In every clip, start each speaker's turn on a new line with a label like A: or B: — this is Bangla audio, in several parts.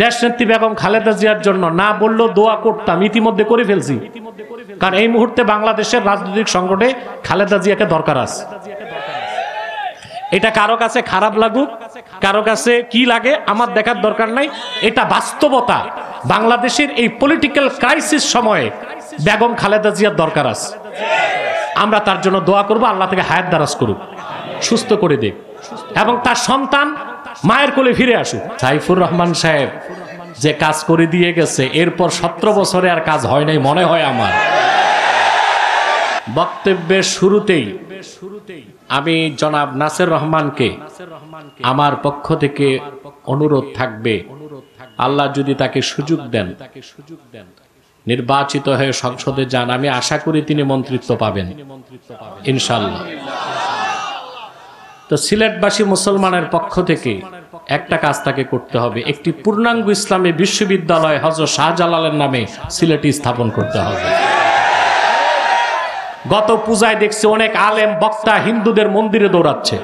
A: দেশনেত্রী বেগম খালেদা জিয়ার জন্য না বললেও দোয়া করতাম, ইতিমধ্যে করে ফেলছি। কারণ এই মুহূর্তে বাংলাদেশের রাজনৈতিক সংকটে খালেদা জিয়াকে দরকার আছে। এটা কারো কাছে খারাপ লাগুক, কারো কাছে কি লাগে আমার দেখার দরকার নাই, এটা বাস্তবতা। বাংলাদেশের এই পলিটিক্যাল ক্রাইসিস সময়ে বেগম খালেদা জিয়ার দরকার আছে। আমরা তার জন্য দোয়া করব, আল্লাহ থেকে হায়াত দারাজ করুক, সুস্থ করে দেখ, এবং তার সন্তান মায়ের কোলে ফিরে আসুক। সাইফুর রহমান সাহেব যে কাজ করে দিয়ে গেছে, এরপর 17 বছরে আর কাজ হয় নাই মনে হয় আমার। বক্তব্যের শুরুতেই আমি জনাব নাসির রহমানকে আমার পক্ষ থেকে অনুরোধ থাকবে, আল্লাহ যদি তাকে সুযোগ দেন, নির্বাচিত হয়ে সংসদে যান, আমি আশা করি তিনি মন্ত্রিত্ব পাবেন ইনশাআল্লাহ। তো সিলেটবাসী মুসলমানের পক্ষ থেকে একটা কাজ তাকে করতে হবে, একটি পূর্ণাঙ্গ ইসলামী বিশ্ববিদ্যালয় হযরত শাহজালালের নামে সিলেটে স্থাপন করতে হবে। গত পূজায় দেখছি অনেক আলেম বক্তা হিন্দুদের মন্দিরে দৌড়াচ্ছে।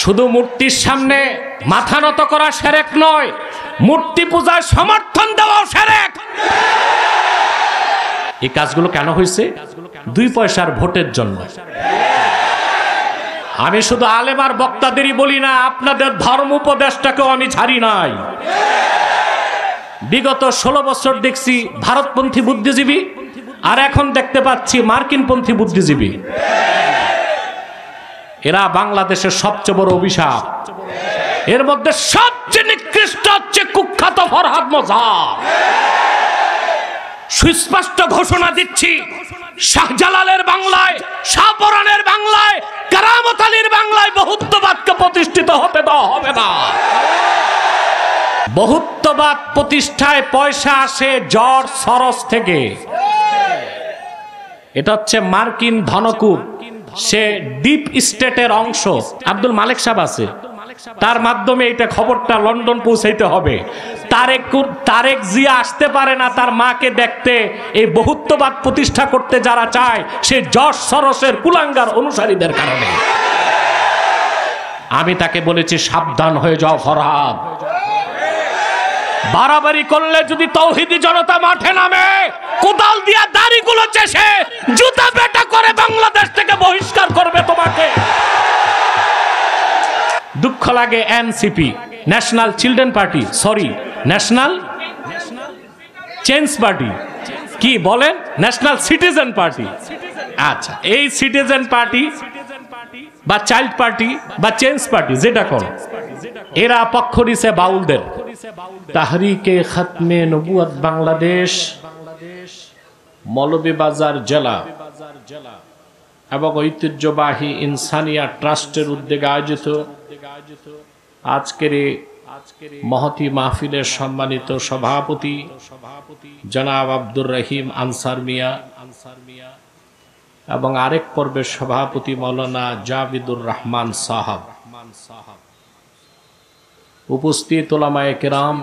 A: শুধু মূর্তির সামনে মাথা নত করা শিরক নয়, মূর্তি পূজার সমর্থন দেওয়াও শিরক। এই কাজগুলো কেন হয়েছে? 2 পয়সার ভোটের জন্য। আমি শুধু আলেম আর বক্তাদেরই বলি না, আপনাদের ধর্ম উপদেশটাকেও আমি ছাড়ি নাই। বিগত 16 বছর দেখছি ভারতপন্থী বুদ্ধিজীবী, আর এখন দেখতে পাচ্ছি মার্কিনপন্থী বুদ্ধিজীবী। এরা বাংলাদেশের সবচেয়ে বড় অভিশাপ। এর মধ্যে সবচেয়ে নিকৃষ্ট হচ্ছে কুখ্যাত ফরহাদ মোজাফফর। সুস্পষ্ট ঘোষণা দিচ্ছি, শাহজালালের বাংলায়, শাহপরানের বাংলায়, কারামত আলীর বাংলায় বহুত্ববাদকে প্রতিষ্ঠিত হতে দেওয়া হবে না। বহুত্ববাদ প্রতিষ্ঠায় পয়সা আসে জর্জ সরস থেকে। এটা হচ্ছে মার্কিন ধনকুব, সে ডিপ স্টেটের অংশ। আব্দুল মালেক সাহেব আছে, তার মাধ্যমে এটা খবরটা লন্ডন পৌঁছাইতে হবে। তারেক জিয়া আসতে পারে না তার মাকে দেখতে। এই বহুত্ববাদ প্রতিষ্ঠা করতে যারা চায়, সে জর্জ সরসের কুলাঙ্গার অনুসারীদের কারণে। আমি তাকে বলেছি, সাবধান হয়ে যাও ফরহাদ। বাড়াবাড়ি করলে যদি তৌহিদি জনতা মাঠে নামে, কোদাল দিয়া দাড়িগুলো চেষে জুতা পেটা করে বাংলাদেশ থেকে বহিষ্কার করবে তোমাকে। দুঃখ লাগে NCP, national children party, sorry national change party, কি বলেন ন্যাশনাল সিটিজেন পার্টি। আচ্ছা, এই সিটিজেন পার্টি বা চাইল্ড পার্টি বা চেঞ্জ পার্টি যেটা কোন, এরা পক্ষ নিছে বাউলদের। তাহরিকে খাতমে নবুয়ত বাংলাদেশ, মৌলভীবাজার জেলা এবং ঐতিহ্যবাহী ইনসানিয়া ট্রাস্টের উদ্যোগে আয়োজিত আজকের মহতি মাহফিলের সম্মানিত সভাপতি জনাব আব্দুর রহিম আনসার মিয়া এবং আরেক পর্বের সভাপতি মাওলানা জাবিদুর রহমান সাহাব, উপস্থিত উলামায়ে কেরাম,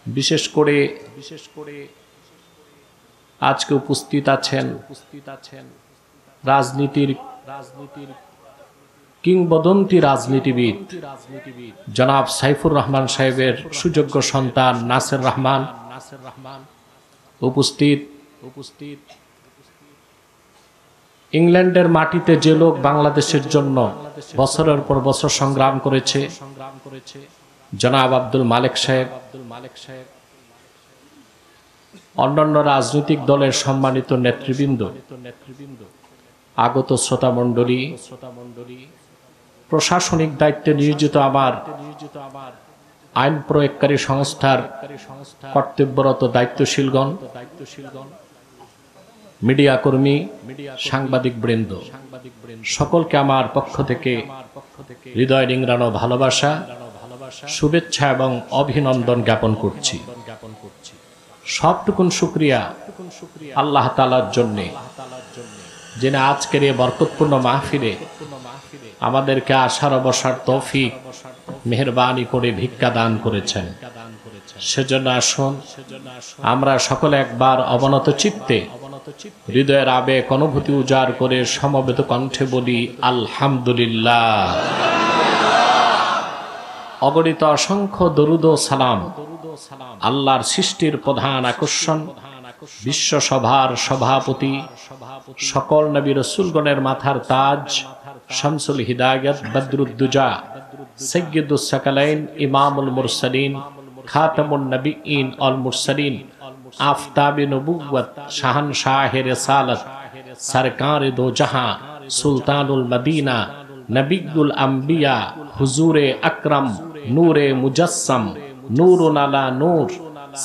A: বিশেষ করে আজকে উপস্থিত আছেন রাজনীতির কিংবদন্তি রাজনীতিবিদ জনাব সাইফুর রহমান সাহেবের সুযোগ্য সন্তান নাসির রহমান, উপস্থিত ইংল্যান্ডের মাটিতে যে লোক বাংলাদেশের জন্য বছরের পর বছর সংগ্রাম করেছে, জনাব আব্দুল মালেক সাহেব, অন্যান্য রাজনৈতিক দলের সম্মানিত নেতৃবৃন্দ, আগত শ্রোতা মণ্ডলী, প্রশাসনিক দায়িত্বে নিয়োজিত আমার আইন প্রয়োগকারী সংস্থার কর্তব্যরত দায়িত্বশীলগণ, মিডিয়া কর্মী, সাংবাদিক বৃন্দ, সকলকে আমার পক্ষ থেকে হৃদয় নিংড়ানো ভালোবাসা, শুভেচ্ছা এবং অভিনন্দন জ্ঞাপন করছি। সবটুকুন শুকরিয়া আল্লাহ তাআলার জন্য, যিনি আজকের এই বরকতপূর্ণ মাহফিলে আমাদেরকে আসার বসার তৌফিক মেহেরবানি করে ভিক্ষা দান করেছেন। সেজন্য আসুন আমরা সকলে একবার অবনত চিত্তে হৃদয়ের আবেগ অনুভূতি উজাড় করে সমবেত কণ্ঠে বলি আলহামদুলিল্লাহ, অগণিত অসংখ্য দরুদ ও সালাম আল্লাহর সৃষ্টির প্রধান আকর্ষণ, বিশ্বসভার সভাপতি, সকল নবী রাসূলগণের মাথার তাজ, শামসুল হিদায়াত, বদরুদ্দুজা, সাইয়্যিদুস সাকালাইন, ইমামুল মুরসালিন, খাতামুন নবিয়্যিন ওয়াল মুরসালিন, আফতাবে নবুওয়াত, শাহনশাহে রিসালাত, সরকারে দো জাহাঁ, সুলতানুল মদিনা, নবিয়ুল আম্বিয়া, হুজুরে আকরাম, নূরে মুজাসসাম, নূরুন আলা নূর,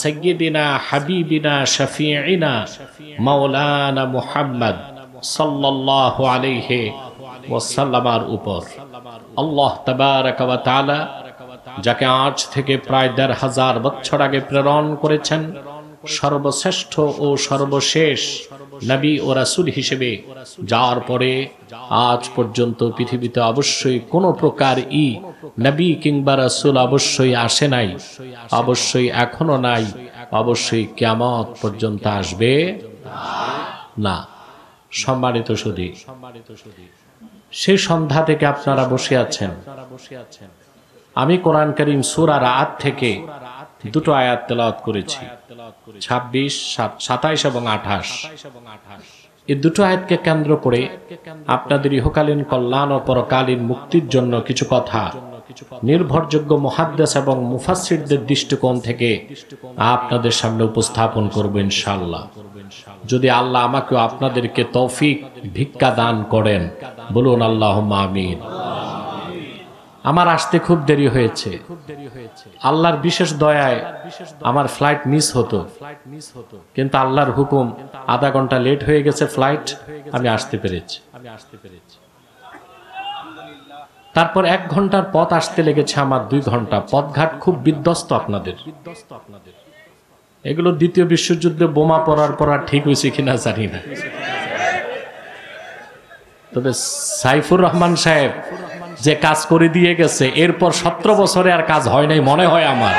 A: সাইয়্যিদিনা হাবিবিনা শফিঈনা মাওলানা মুহাম্মদ সাল্লাল্লাহু আলাইহি ওয়াসাল্লামের উপর আল্লাহ তাবারাক ওয়া তাআলা যাকে আজ থেকে প্রায় ১৫০০ বছর আগে প্রেরণ করেছেন সর্বশ্রেষ্ঠ ও সর্বশেষ নবী ও রাসূল হিসেবে, যার পরে আজ পর্যন্ত পৃথিবীতে অবশ্যই কোনো প্রকার নবী কিংবা রাসূল অবশ্যই আসে নাই, অবশ্যই এখনো নাই, অবশ্যই কিয়ামত পর্যন্ত আসবে না। সম্মানিত সুধী, সেই সন্ধ্যা থেকে আপনারা বসে আছেন। আমি কোরআন কারীম সূরা রা'দ থেকে দুটো আয়াত তেলাওয়াত করেছি, ২৬, ২৭ এবং ২৮। এই দুটো আয়াতকে কেন্দ্র করে আপনাদের ইহকালীন কল্যাণ ও পরকালীন মুক্তির জন্য কিছু কথা নির্ভরযোগ্য মুহাদ্দিস এবং মুফাসসিরদের দৃষ্টিকোণ থেকে আপনাদের সামনে উপস্থাপন করব ইনশাআল্লাহ। যদি আল্লাহ আমাকে আপনাদেরকে তৌফিক ভিক্ষা দান করেন, বলুন আল্লাহুম্মা আমিন। আমার আসতে খুব দেরি হয়েছে, আল্লাহর বিশেষ দয়ায় আমার ফ্লাইট মিস হতো, কিন্তু আল্লাহর হুকুম আধা ঘন্টা লেট হয়ে গেছে ফ্লাইট, আমি আসতে পেরেছি। তারপর ১ ঘন্টার পথ আসতে লেগেছে আমার ২ ঘন্টা। পথঘাট খুব বিধ্বস্ত আপনাদের। এগুলো দ্বিতীয় বিশ্বযুদ্ধে বোমা পড়ার পর ঠিক হয়েছে কিনা জানি না, তবে সাইফুর রহমান সাহেব যে কাজ করে দিয়ে গেছে, এরপর ১৭ বছরে আর কাজ হয় নাই মনে হয় আমার।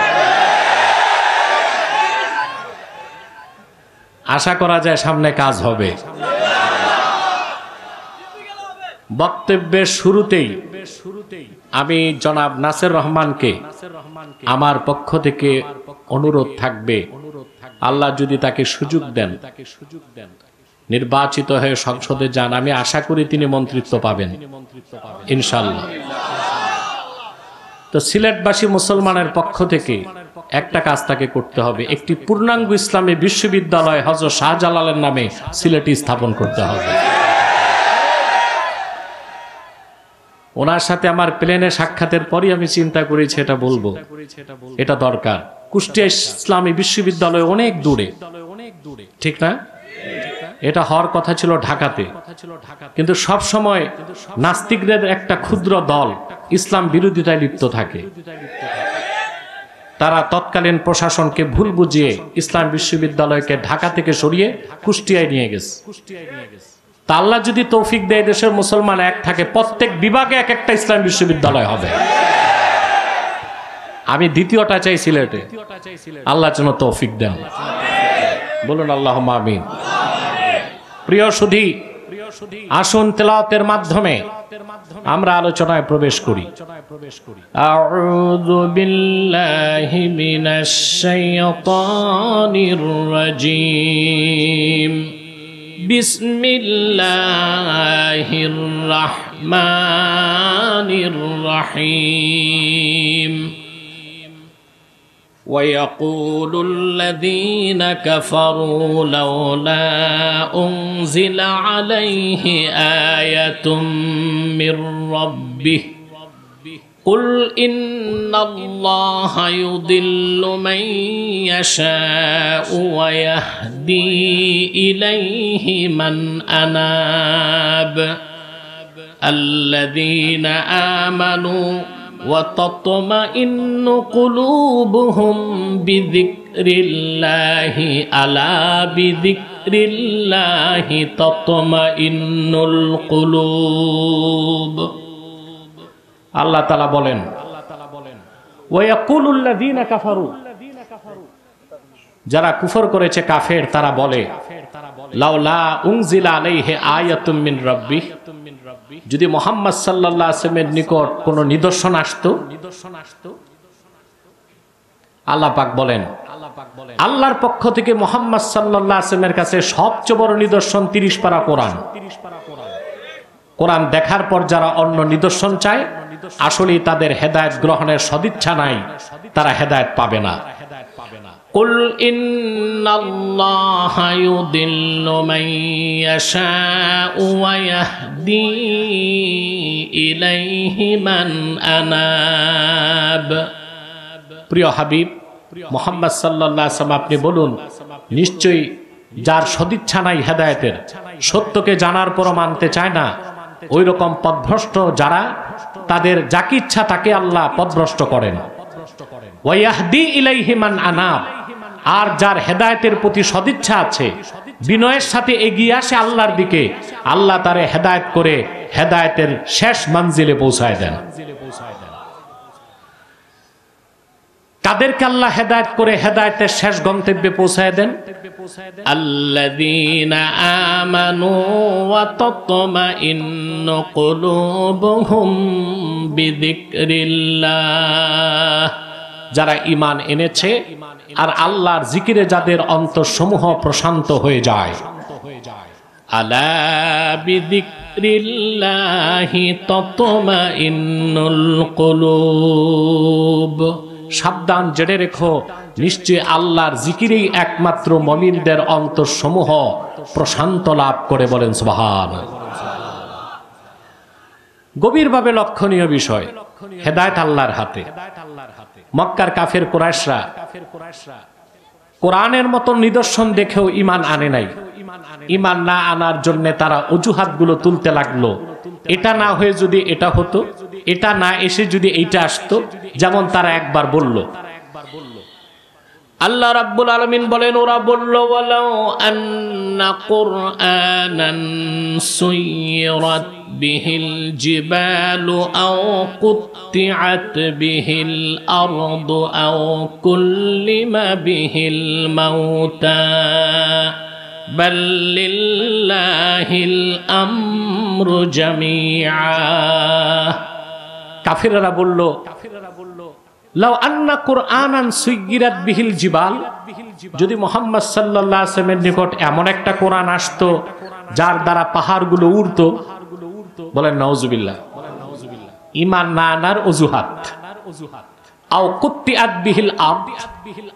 A: আশা করা যায় সামনে কাজ হবে। বক্তব্যের শুরুতেই আমি জনাব নাসির রহমানকে আমার পক্ষ থেকে অনুরোধ থাকবে, আল্লাহ যদি তাকে সুযোগ দেন, নির্বাচিত হয়ে সংসদে যান, আমি আশা করি তিনি মন্ত্রিত্ব পাবেন ইনশাআল্লাহ। তো সিলেটবাসী মুসলমানের পক্ষ থেকে একটা কাজ তাকে করতে হবে, একটি পূর্ণাঙ্গ ইসলামী বিশ্ববিদ্যালয় হযরত শাহজালালের নামে সিলেটে স্থাপন করতে হবে। ওনার সাথে আমার প্লেনে সাক্ষাতের পরই আমি চিন্তা করেছি এটা বলবো, এটা দরকার। কুষ্টিয়া ইসলামী বিশ্ববিদ্যালয় অনেক দূরে, ঠিক না? এটা হওয়ার কথা ছিল ঢাকাতে, কিন্তু সব সময় নাস্তিকদের একটা ক্ষুদ্র দল ইসলাম বিরোধিতায় লিপ্ত থাকে। তারা তৎকালীন প্রশাসনকে ভুল বুঝিয়ে ইসলাম বিশ্ববিদ্যালয়কে ঢাকা থেকে সরিয়ে কুষ্টিয়ায় নিয়ে গেছে। তা আল্লাহ যদি তৌফিক দেয়, দেশের মুসলমান এক থাকে, প্রত্যেক বিভাগে এক একটা ইসলাম বিশ্ববিদ্যালয় হবে। আমি দ্বিতীয়টা চাই সিলেটে, আল্লাহ যেন তৌফিক দেন, বলুন আল্লাহুম্মা আমিন। প্রিয় সুধী, আসুন তেলাওয়াতের মাধ্যমে আমরা আলোচনায় প্রবেশ করি। আউযু বিল্লাহি মিনাশ শাইতানির রাজীম। বিসমিল্লাহির রাহমানির রহিম। ويقول الذين كفروا لولا أنزل عليه آية من ربه قل إن الله يضل من يشاء ويهدي إليه من أناب الذين آمنوا وتطمئن قلوبهم بذكر الله ألا بذكر الله تطمئن القلوب। আল্লাহ তাআলা বলেন, ওয়ায়াকুলুল লাযীনা কাফারু, যারা কুফর করেছে কাফের, তারা বলে লাউলা উনজিলা আলাইহি আয়াতুম মিন রাব্বিহ, যদি মুহাম্মদ সাল্লাল্লাহু আলাইহি ওয়াসাল্লামের নিকট কোনো নিদর্শন আসতো, আল্লাহ পাক বলেন আল্লাহর পক্ষ থেকে মুহাম্মদ সাল্লাল্লাহু আলাইহি ওয়াসাল্লামের কাছে সবচেয়ে বড় নিদর্শন 30 পারা কোরআন। কোরআন দেখার পর যারা অন্য নিদর্শন চায় আসলেই তাদের হেদায়েত গ্রহণের সদিচ্ছা নাই, তারা হেদায়েত পাবে না। কুল ইন্নাল্লাহা ইউদিল্লু মান ইয়াশাউ ওয়া ইয়াহদি ইলাইহি মান আনাব। প্রিয় হাবিব মুহাম্মদ সাল্লাল্লাহু আলাইহি ওয়াসাল্লাম, আপনি বলুন, নিশ্চয়ই যার সদিচ্ছা নাই হেদায়েতের, সত্যকে জানার পরও মানতে চায় না, ওই রকম পথভ্রষ্ট যারা, তাদের যাকে ইচ্ছা তাকে আল্লাহ পথভ্রষ্ট করেন। ওয়া ইয়াহদি ইলাইহি মান আনাব, আর যার হেদায়েতের প্রতি সদিচ্ছা আছে, বিনয়ের সাথে এগিয়ে আসে আল্লাহর দিকে, আল্লাহ তারে হেদায়েত করে হেদায়েতের শেষ মঞ্জিলে পৌঁছায় দেন। কাদেরকে আল্লাহ হেদায়েত করে হেদায়েতের শেষ গন্তব্যে পৌঁছায় দেন? আল্লাযীনা আমানু ওয়া তাতমাইন্নু কুলুবুহুম বিযিকরিল্লাহ, যারা ঈমান এনেছে আর আল্লাহর জিকিরে যাদের অন্তরসমূহ প্রশান্ত হয়ে যায়। আলা বিযিকরিল্লাহি তাতমাইন্নুল কুলুব, সাবধান জেনে রেখো, নিশ্চয় আল্লাহর জিকিরেই একমাত্র মুমিনদের অন্তরসমূহ প্রশান্ত লাভ করে। বলেন সুবহানাল্লাহ। গভীরভাবে লক্ষণীয় বিষয়, হেদায়েত আল্লাহর হাতে। মক্কার কাফের কুরাইশরা কোরআনের মতো নিদর্শন দেখেও ঈমান আনে নাই। ঈমান না আনার জন্য তারা অজুহাতগুলো তুলতে লাগলো, এটা না হয়ে যদি এটা হতো, এটা না এসে যদি এইটা আসতো। যেমন তারা একবার বলল, আল্লাহ রাব্বুল আলামিন বলেন, ওরা বলল, ওয়ালাউ আন্না কুরআনান সুয়িরাত বিহিল জিবালু আও কুত্তিআত বিহিল আরদু আও কুল্লিমা বিহিল মাউতা বাল লিল্লাহিল আমরু জামিআ। কাফিররা বলল, লাউ আন্না কুরআনান সুয়িরাত বিহিল জিবাল, যদি মুহাম্মদ সাল্লাল্লাহু আলাইহি ওয়াসাল্লামের নিকট এমন একটা কোরআন আসতো যার দ্বারা পাহাড়গুলো উড়তো। বলেন নাউজুবিল্লাহ। ঈমান না আনার অজুহাত। আও কুত্তিআত বিহিল আরদ,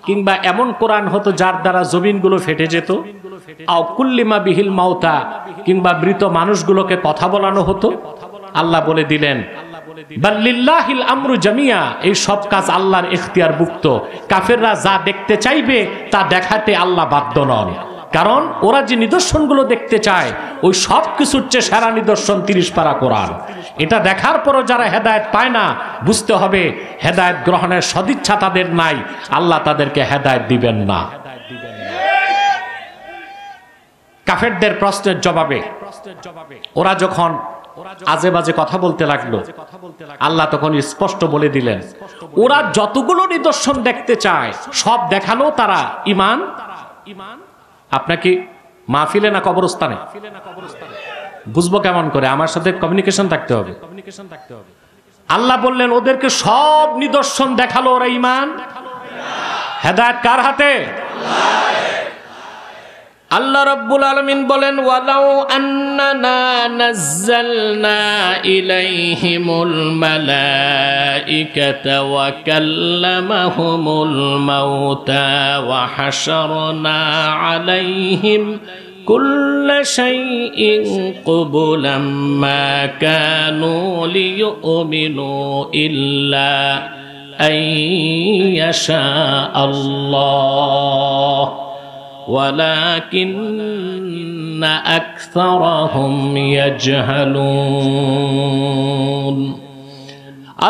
A: কিংবা এমন কোরআন হতো যার দ্বারা জমিনগুলো ফেটে যেত। আও কুল্লিমা বিহিল মাউতা, কিংবা মৃত মানুষগুলোকে কথা বলানো হতো। আল্লাহ বলে দিলেন, বাল লিল্লাহিল আমরু জামিয়া, এই সব কাজ আল্লাহর ইখতিয়ারভুক্ত। কাফেররা যা দেখতে চাইবে তা দেখাতে আল্লাহ বাধ্য নন, কারণ ওরা যে নিদর্শনগুলো দেখতে চায় ওই সব কিছুর চেয়ে সেরা নিদর্শন 30 পারা কোরআন। এটা দেখার পরও যারা হেদায়েত পায় না, বুঝতে হবে হেদায়েত গ্রহণের সদিচ্ছা তাদের নাই, আল্লাহ তাদেরকে হেদায়েত দিবেন না। কাফেরদের প্রশ্নের জবাবে ওরা যখন আজে বাজে কথা বলতে লাগলো, আল্লাহ তখন স্পষ্ট বলে দিলেন, ওরা যতগুলো নিদর্শন দেখতে চায় সব দেখালো তারা ঈমান। আপনাকে মাহফিলে না কবরস্থানে? বুঝবো কেমন করে? আমার সাথে কমিউনিকেশন থাকতে হবে। আল্লাহ বললেন, ওদেরকে সব নিদর্শন দেখালো, ওরা ঈমান। হেদায়েত কার হাতে? আল্লাহ রাব্বুল আলামিন বলেন, ওয়ালাউ আন্নানা নাযালনা ইলাইহিমুল মালাইকাতা ওয়া কাল্লামাহুমুল মাউতা ওয়া হাশারনা আলাইহিম কুল্লা শাইইন কুবুলাম মা কানু লিয়ুমিনু ইল্লা আন ইয়াশা আল্লাহ ওয়ালাকিন্না আকসারাহুম ইয়াজহালুন।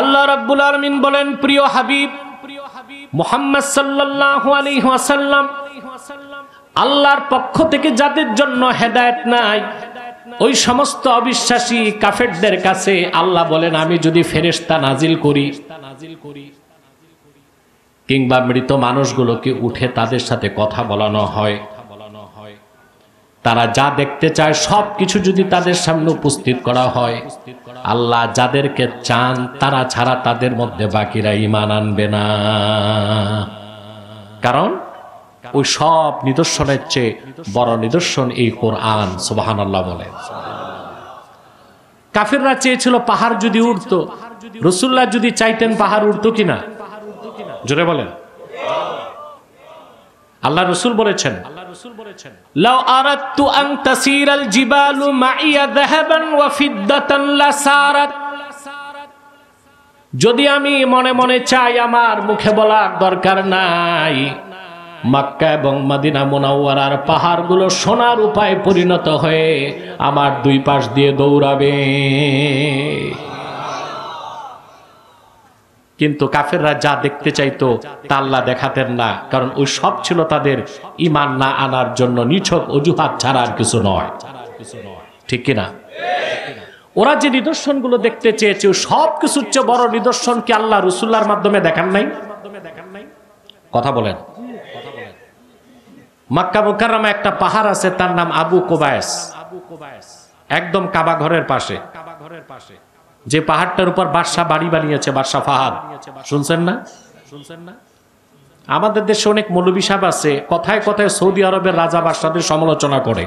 A: আল্লাহ রাব্বুল আলামিন বলেন, প্রিয় হাবিব মুহাম্মদ সাল্লাল্লাহু আলাইহি ওয়াসাল্লাম, আল্লাহর পক্ষ থেকে যাদের জন্য হেদায়েত নাই, ওই সমস্ত অবিশ্বাসী কাফেরদের কাছে আল্লাহ বলেন, আমি যদি ফেরেশতা নাজিল করি কিংবা মৃত মানুষগুলোকে উঠে তাদের সাথে কথা বলানো হয়, তারা যা দেখতে চায় সব কিছু যদি তাদের সামনে উপস্থিত করা হয়, আল্লাহ যাদেরকে চান তারা ছাড়া তাদের মধ্যে বাকিরা ঈমান আনবে না। কারণ ওই সব নিদর্শনের চেয়ে বড় নিদর্শন এই কোরআন। সুবহানাল্লাহ বলেন। কাফেররা চেয়েছিল পাহাড় যদি উঠতো, রাসূলুল্লাহ যদি চাইতেন পাহাড় উঠতো কিনা? জোরে বলেন। আল্লাহ রাসূল বলেছেন, লাউ আরাদতু আন তাসিরাল জিবালু মাইয়া যাহাবান ওয়া ফিদ্দাতান লাসারাত, যদি আমি মনে মনে চাই, আমার মুখে বলার দরকার নাই, মক্কা এবং মদিনা মুনাওয়ারার পাহাড়গুলো সোনার উপায় পরিণত হয়ে আমার দুই পাশ দিয়ে দৌড়াবে। কিন্তু কাফেররা যা দেখতে চাইতো তা আল্লাহ দেখাতেন না, কারণ ওই সব ছিল তাদের ঈমান না আনার জন্য নিছক অজুহাত ছাড়া আর কিছু নয়। ঠিক কিনা? ওরা যে নিদর্শনগুলো দেখতে চেয়েছে সব কিছুর চেয়ে বড় নিদর্শন কি আল্লাহ রাসূলুল্লাহর মাধ্যমে দেখান নাই? কথা বলেন। মক্কা মুকাররমা একটা পাহাড় আছে, তার নাম আবু কুবায়স, একদম কাবা ঘরের পাশে। যে পাহাড়টার উপর বাদশাহ বাড়ি বানিয়েছে, বাদশাহ ফাহাদ, শুনছেন না? আমাদের দেশে অনেক মৌলবী সাহেব আছে, কথায় কথায় সৌদি আরবের রাজা বাদশাদের সমালোচনা করে।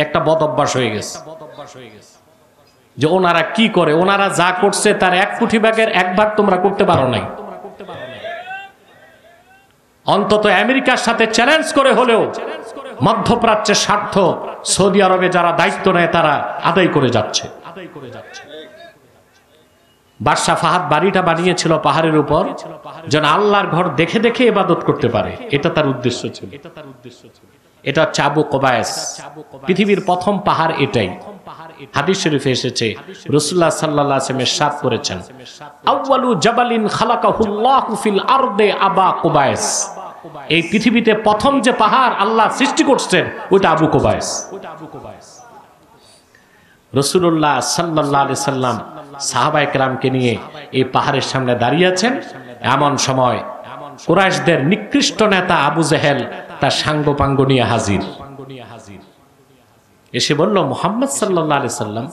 A: একটা বদ অভ্যাস হয়ে গেছে যে ওনারা কি করে, ওনারা যা করছে তার 1 কোটি ভাগের 1 ভাগ তোমরা করতে পারো নাই। অন্তত আমেরিকার সাথে চ্যালেঞ্জ করে হলেও মধ্যপ্রাচ্যের স্বার্থ সৌদি আরবে যারা দায়িত্ব নেয় তারা আদায় করে যাচ্ছে। বাদশাহ ফাহাদ বাড়িটা বানিয়েছিল পাহাড়ের উপর, যেন আল্লাহর ঘর দেখে দেখে ইবাদত করতে পারে। এটা তার উদ্দেশ্য ছিল। এটা হচ্ছে আবু কুবায়স, পৃথিবীর প্রথম পাহাড় এটাই। হাদিস শরীফে এসেছে, রাসূলুল্লাহ সাল্লাল্লাহু আলাইহি ওয়াসাল্লাম ইরশাদ করেছেন, আউয়ালু জাবালিন খালাকাহুল্লাহু ফিল আরদে আবা কুবায়স, এই পৃথিবীতে প্রথম যে পাহাড় আল্লাহ সৃষ্টি করছেন ওটা আবু কুবায়স। রাসূলুল্লাহ সাল্লাল্লাহু আলাইহি ওয়াসাল্লাম সাহাবায়ে কেরামকে নিয়ে এই পাহাড়ের সামনে দাঁড়িয়ে আছেন। এমন সময় কুরাইশদের নিকৃষ্ট নেতা আবু জেহেল তার সাঙ্গপাঙ্গ নিয়ে হাজির। এসে বলল, মুহাম্মদ সাল্লাল্লাহু আলাইহি ওয়াসাল্লাম,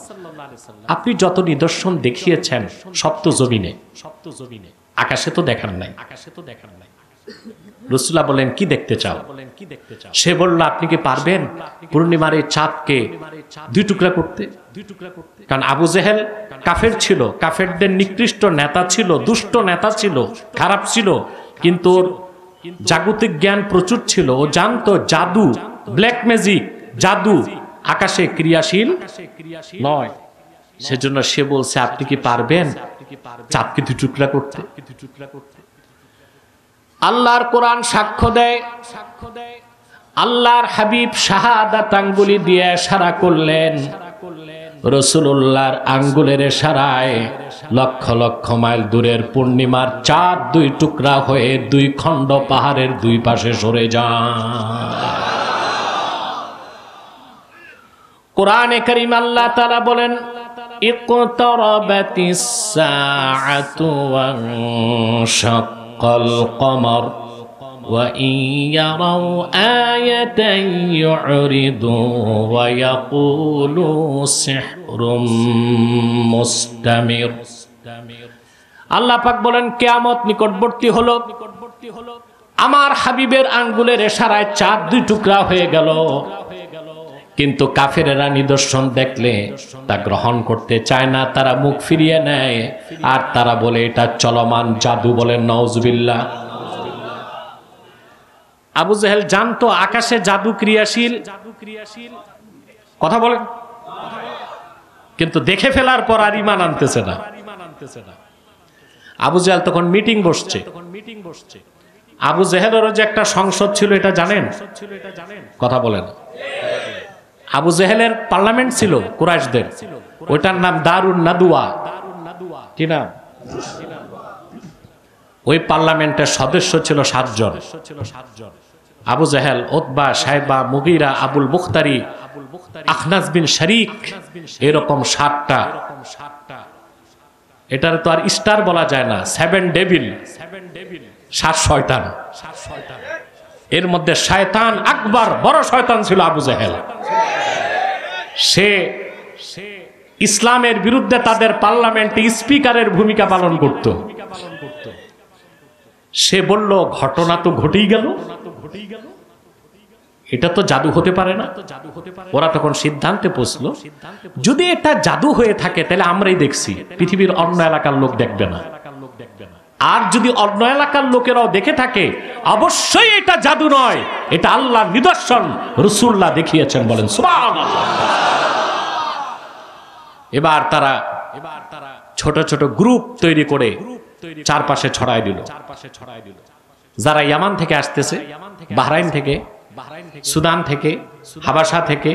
A: আপনি যত নিদর্শন দেখিয়েছেন সব তো জমিনে, আকাশে তো দেখান নাই। রাসূলুল্লাহ বলেন, কি দেখতে চাও? সে বলল, আপনি কি পারবেন পূর্ণিমার এই চাঁদকে 2 টুকরা করতে? কারণ আবু জেহেল কাফের ছিল, কাফেরদের নিকৃষ্ট নেতা ছিল, দুষ্ট নেতা ছিল, খারাপ ছিল, কিন্তু ওর জাগতিক জ্ঞান প্রচুর ছিল। ও জানতো জাদু, ব্ল্যাক ম্যাজিক, জাদু আকাশে ক্রিয়াশীল নয়। সেজন্য সে বলছে, আপনি কি পারবেন চাঁদকে 2 টুকরা করতে? আল্লাহর কোরআন সাক্ষ্য দেয়, আল্লাহর হাবিব শাহাদাত আঙ্গুলি দিয়ে ইশারা করলেন। রাসূলুল্লাহর আঙ্গুলের ইশারায় লক্ষ লক্ষ মাইল দূরের পূর্ণিমার চাঁদ 2 টুকরা হয়ে 2 খণ্ড পাহাড়ের 2 পাশে সরে যায়। কোরআনে কারীম আল্লাহ তাআলা বলেন, ইকতারাবাতিস সাআতু ওয়ানশাক্কাল কমর ওয়া ইয়ারাউ আয়াতান ইউরিদু ওয়া ইয়াকুলু সিহরুম মুস্তামির। আল্লাহ পাক বলেন, কিয়ামত নিকটবর্তী হলো, আমার হাবিবের আঙ্গুলের ইশারায় চাঁদ 2 টুকরা হয়ে গেল। কিন্তু কাফেরেরা নিদর্শন দেখলে তা গ্রহণ করতে চায় না, তারা মুখ ফিরিয়ে নেয় আর তারা বলে এটা চলমান জাদু। বলেন নাউজুবিল্লাহ। আবু জেহেল জানতো আকাশে জাদু ক্রিয়াশীল, কথা বলেন, কিন্তু দেখে ফেলার পর আর ঈমান আনতেছে না। আবু জেহেল তখন মিটিং বসছে। আবু জেহেলেরও যে একটা সংসদ ছিল এটা জানেন? কথা বলেন। আবু জেহেলের পার্লামেন্ট ছিল কুরাইশদের, ওইটার নাম দারুন নাদুয়া। কি নাম? ওই পার্লামেন্টের সদস্য ছিল 7 জন। আবু জেহেল, উতবা, শাইবা, মুগীরা, আবুল বুখতারি, আখনাস বিন শরীক, এরকম 7টা। এটার তো আর স্টার বলা যায় না, 7 ডেভিল, 7 শয়তান। এর মধ্যে শয়তান আকবর, বড় শয়তান ছিল আবু জেহেল। সে ইসলামের বিরুদ্ধে তাদের পার্লামেন্টে স্পিকারের ভূমিকা পালন করত। সে বলল ঘটনা তো ঘটেই গেল, এটা তো জাদু হতে পারে না। ওরা তখন সিদ্ধান্তে পৌঁছলো, যদি এটা জাদু হয়ে থাকে তাহলে আমরাই দেখছি, পৃথিবীর অন্য এলাকার লোক দেখবে না। আর যদি অন্য এলাকার লোকেরাও দেখে থাকে, অবশ্যই এটা জাদু নয়, এটা আল্লাহর নিদর্শন, রাসূলুল্লাহ দেখিয়েছেন। বলেন সুবহানাল্লাহ। এবার তারা ছোট ছোট গ্রুপ তৈরি করে চারপাশে ছড়ায় দিল। যারা ইয়ামান থেকে আসতেছে, বাহরাইন থেকে, সুদান থেকে, হাবাসা থেকে,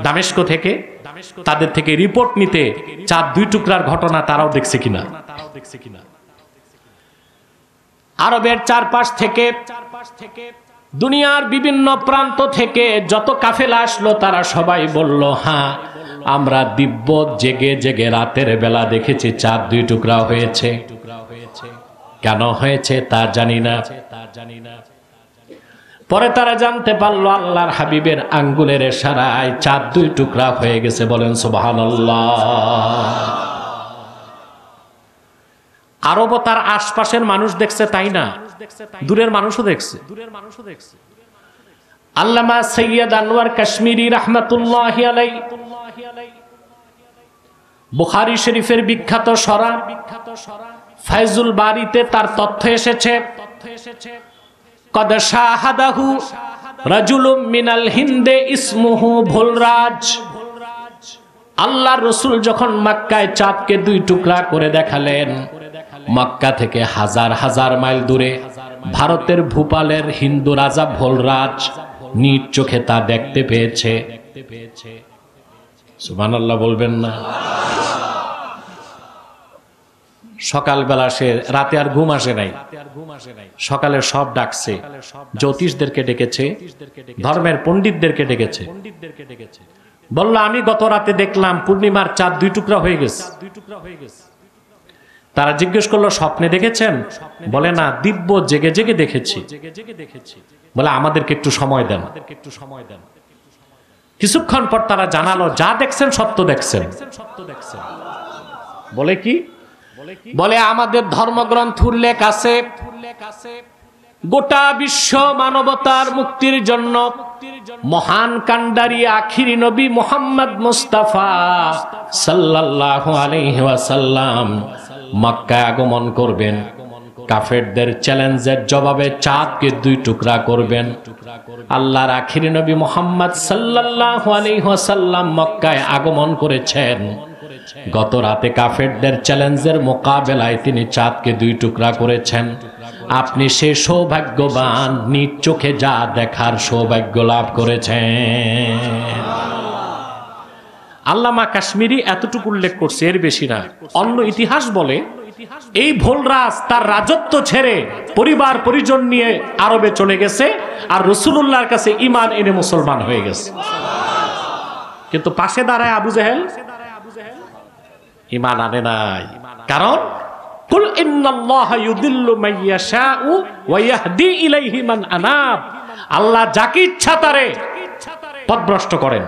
A: দামেস্ক থেকে, তাদের থেকে রিপোর্ট নিতে চাঁদ দুই টুকরার ঘটনা তারাও দেখছে কিনা। আরবের চারপাশ থেকে, দুনিয়ার বিভিন্ন প্রান্ত থেকে যত কাফেলা আসলো তারা সবাই বলল, হ্যাঁ আমরা দিব্য জেগে জেগে রাতের বেলা দেখেছি চাঁদ দুই টুকরা হয়েছে। কেন হয়েছে তা জানি না। পরে তারা জানতে পারলো আল্লাহর হাবিবের আঙ্গুলের ইশারায় চাঁদ দুই টুকরা হয়ে গেছে। বলেন সুবহানাল্লাহ। আরব তার আশপাশের মানুষ দেখছে তাই না, দূরের মানুষও দেখছে। আল্লামা সৈয়দ আনোয়ার কাশ্মীরি রাহমাতুল্লাহি আলাইহি বুখারী শরীফের বিখ্যাত সরা ফায়জুল বারীতে তার তথ্য এসেছে, কদ শাহাদাহু রাজুলুম মিনাল হিন্দে ইসমুহু ভুলরাজ। আল্লাহর রাসূল যখন মক্কায় চাঁদকে দুই টুকরা করে দেখালেন, মক্কা থেকে হাজার হাজার মাইল দূরে ভারতের ভূপালের হিন্দু রাজা ভোলরাজ নিজ চোখে তা দেখতে পেয়েছে। সুবহানাল্লাহ বলবেন না। সকালবেলা সে, রাতে আর ঘুম আসে নাই, সকালে সব ডাকছে, জ্যোতিষদেরকে ডেকেছে, ধর্মের পণ্ডিতদেরকে ডেকেছে, বলল আমি গত রাতে দেখলাম পূর্ণিমার চাঁদ দুই টুকরা হয়ে গেছে। তারা জিজ্ঞেস করলো স্বপ্নে দেখেছেন? বলে না, দিব্য জেগে জেগে দেখেছি। বলে আমাদেরকে একটু সময় দেন। কিছুক্ষণ পর তারা জানালো যা দেখছেন সত্য দেখছেন। বলে কি? বলে আমাদের ধর্মগ্রন্থ উল্লেখ আছে, গোটা বিশ্ব মানবতার মুক্তির জন্য মহান কান্ডারি আখিরি নবী মুহাম্মদ মুস্তাফা সাল্লাল্লাহু আলাইহি ওয়াসাল্লাম মক্কায় আগমন করবেন। কাফেরদের চ্যালেঞ্জের জবাবে চাঁদকে দুই টুকরা করবেন। আল্লাহর আখিরি নবী মুহাম্মদ সাল্লাল্লাহু আলাইহি ওয়াসাল্লাম মক্কায় আগমন করেছেন। গত রাতে কাফেরদের চ্যালেঞ্জের মোকাবেলায় তিনি চাঁদকে দুই টুকরা করেছেন। আপনি সে সৌভাগ্যবান, নিজ চোখে যা দেখার সৌভাগ্য লাভ করেছেন। আল্লামা কাশ্মীরি এতটুকু উল্লেখ করছে, এর বেশি না। অন্য ইতিহাস বলে এই ভোলরাজ তার রাজত্ব ছেড়ে পরিবার পরিজন নিয়ে আরবে চলে গেছে আর রাসূলুল্লাহর কাছে ঈমান এনে মুসলমান হয়ে গেছে। কিন্তু পাশে দাঁড়ায় আবু জেহেল ঈমান আনে নাই। কারণ কুল ইন্নাল্লাহা ইউদিল্লু মান ইয়াশাউ ওয়া ইয়াহদি ইলাইহি মান আনাব। আল্লাহ যাকে ইচ্ছা তারে পথভ্রষ্ট করেন,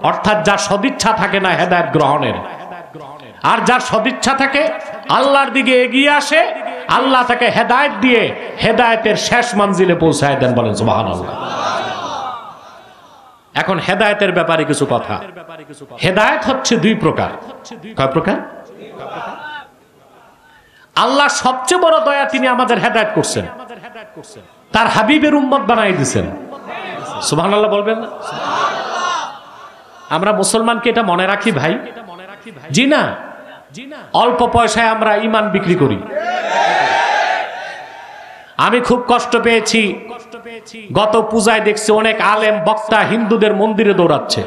A: অর্থাৎ যার সদিচ্ছা থাকে না হেদায়েত গ্রহণের, আর যার সদিচ্ছা থাকে আল্লাহর দিকে এগিয়ে আসে, আল্লাহ তাকে হেদায়েত দিয়ে হেদায়েতের শেষ মঞ্জিলে পৌঁছায় দেন। বলেন সুবহানাল্লাহ। এখন হেদায়েতের ব্যাপারে কিছু কথা। হেদায়েত হচ্ছে দুই প্রকার। কয় প্রকার? আল্লাহ সবচেয়ে বড় দয়া, তিনি আমাদের হেদায়েত করছেন, তার হাবিবের উম্মত বানাই দিয়েছেন। সুবহানাল্লাহ বলবেন না? আমরা মুসলমানকে এটা মনে রাখি ভাই? জি না, অল্প পয়সায় আমরা ঈমান বিক্রি করি। আমি খুব কষ্ট পেয়েছি, গত পূজায় দেখছি অনেক আলেম বক্তা হিন্দুদের মন্দিরে দৌড়াচ্ছে।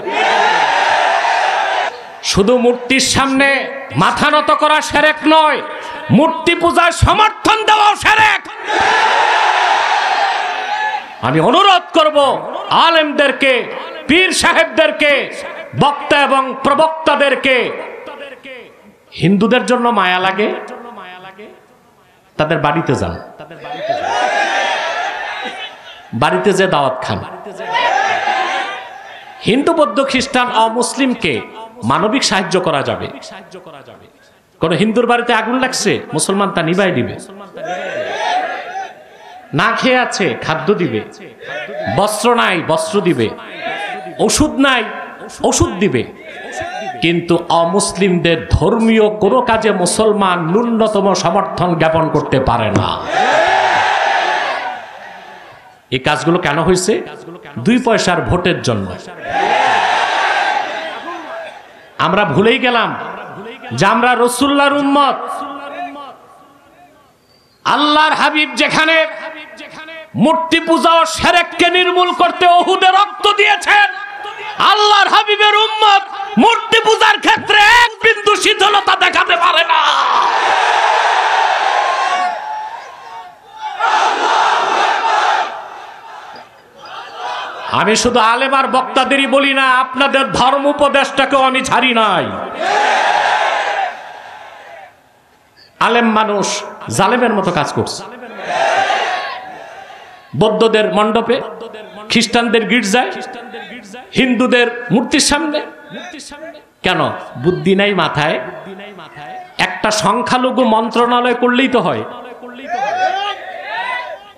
A: শুধু মূর্তির সামনে মাথা নত করা শিরক নয়, মূর্তি পূজার সমর্থন দেওয়াও শিরক। আমি অনুরোধ করব আলেমদেরকে, পীর সাহেবদেরকে, বক্তা এবং প্রবক্তাদেরকে, হিন্দুদের জন্য মায়া লাগে তাদের বাড়িতে যান, বাড়িতে যে দাওয়াত খান। হিন্দু বৌদ্ধ খ্রিস্টান অমুসলিমকে মানবিক সাহায্য করা যাবে। কোন হিন্দুর বাড়িতে আগুন লাগছে, মুসলমান তা নিভাই দিবে। না খেয়ে আছে, খাদ্য দিবে। বস্ত্র নাই, বস্ত্র দিবে। ওষুধ নাই, ওষুধ দিবে। কিন্তু অমুসলিমদের ধর্মীয় কোনো কাজে মুসলমান ন্যূনতম সমর্থন জ্ঞাপন করতে পারে না। এই কাজগুলো কেন হয়েছে? 2 পয়সার ভোটের জন্য। আমরা ভুলেই গেলাম যে আমরা রাসূলুল্লাহর উম্মত। আল্লাহর হাবিব যেখানে মূর্তি পূজা ও শিরককে নির্মূল করতে উহুদে রক্ত দিয়েছেন, আল্লাহর হাবিবের উম্মত মূর্তি পূজার ক্ষেত্রে এক বিন্দু শিথিলতা দেখাতে পারে না। আমি শুধু আলেম আর বক্তাদেরই বলি না, আপনাদের ধর্ম উপদেশটাকেও আমি ছাড়ি নাই। আলেম মানুষ জালেমের মতো কাজ করছে। বৌদ্ধদের মণ্ডপে, খ্রিস্টানদের গির্জায়, হিন্দুদের মূর্তির সামনে। কেন? বুদ্ধি নাই মাথায়। একটা সংখ্যালঘু মন্ত্রণালয় করলেই তো হয়।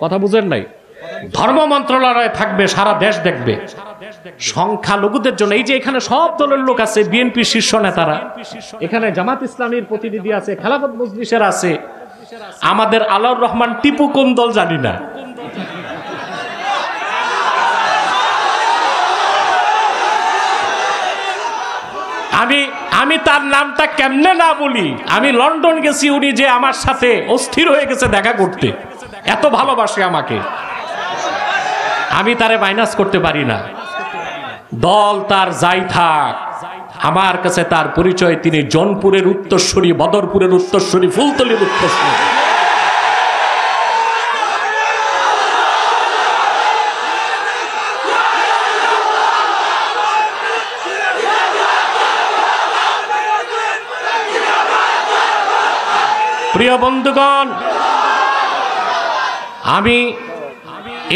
A: কথা বুঝেন নাই? ধর্ম মন্ত্রণালয় থাকবে, সারা দেশ দেখবে। সংখ্যালঘুদের জন্য এই যে এখানে সব দলের লোক আছে, বিএনপি শীর্ষ নেতারা, এখানে জামাত ইসলামীর প্রতিনিধি আছে, খেলাফত মজলিসের আছে। আমাদের আলাউর রহমান টিপু কোন দল জানি না। আমি তার নামটা কেমনে না বলি। আমি লন্ডন গেছি, উনি যে আমার সাথে অস্থির হয়ে গেছে দেখা করতে, এত ভালোবাসে আমাকে। আমি তারে মাইনাস করতে পারি না। দল তার যাই থাক, আমার কাছে তার পরিচয় তিনি জৌনপুরের উত্তরসূরি, বদরপুরের উত্তরসূরি, ফুলতলির উত্তরসূরি। প্রিয় বন্ধুগণ, আমি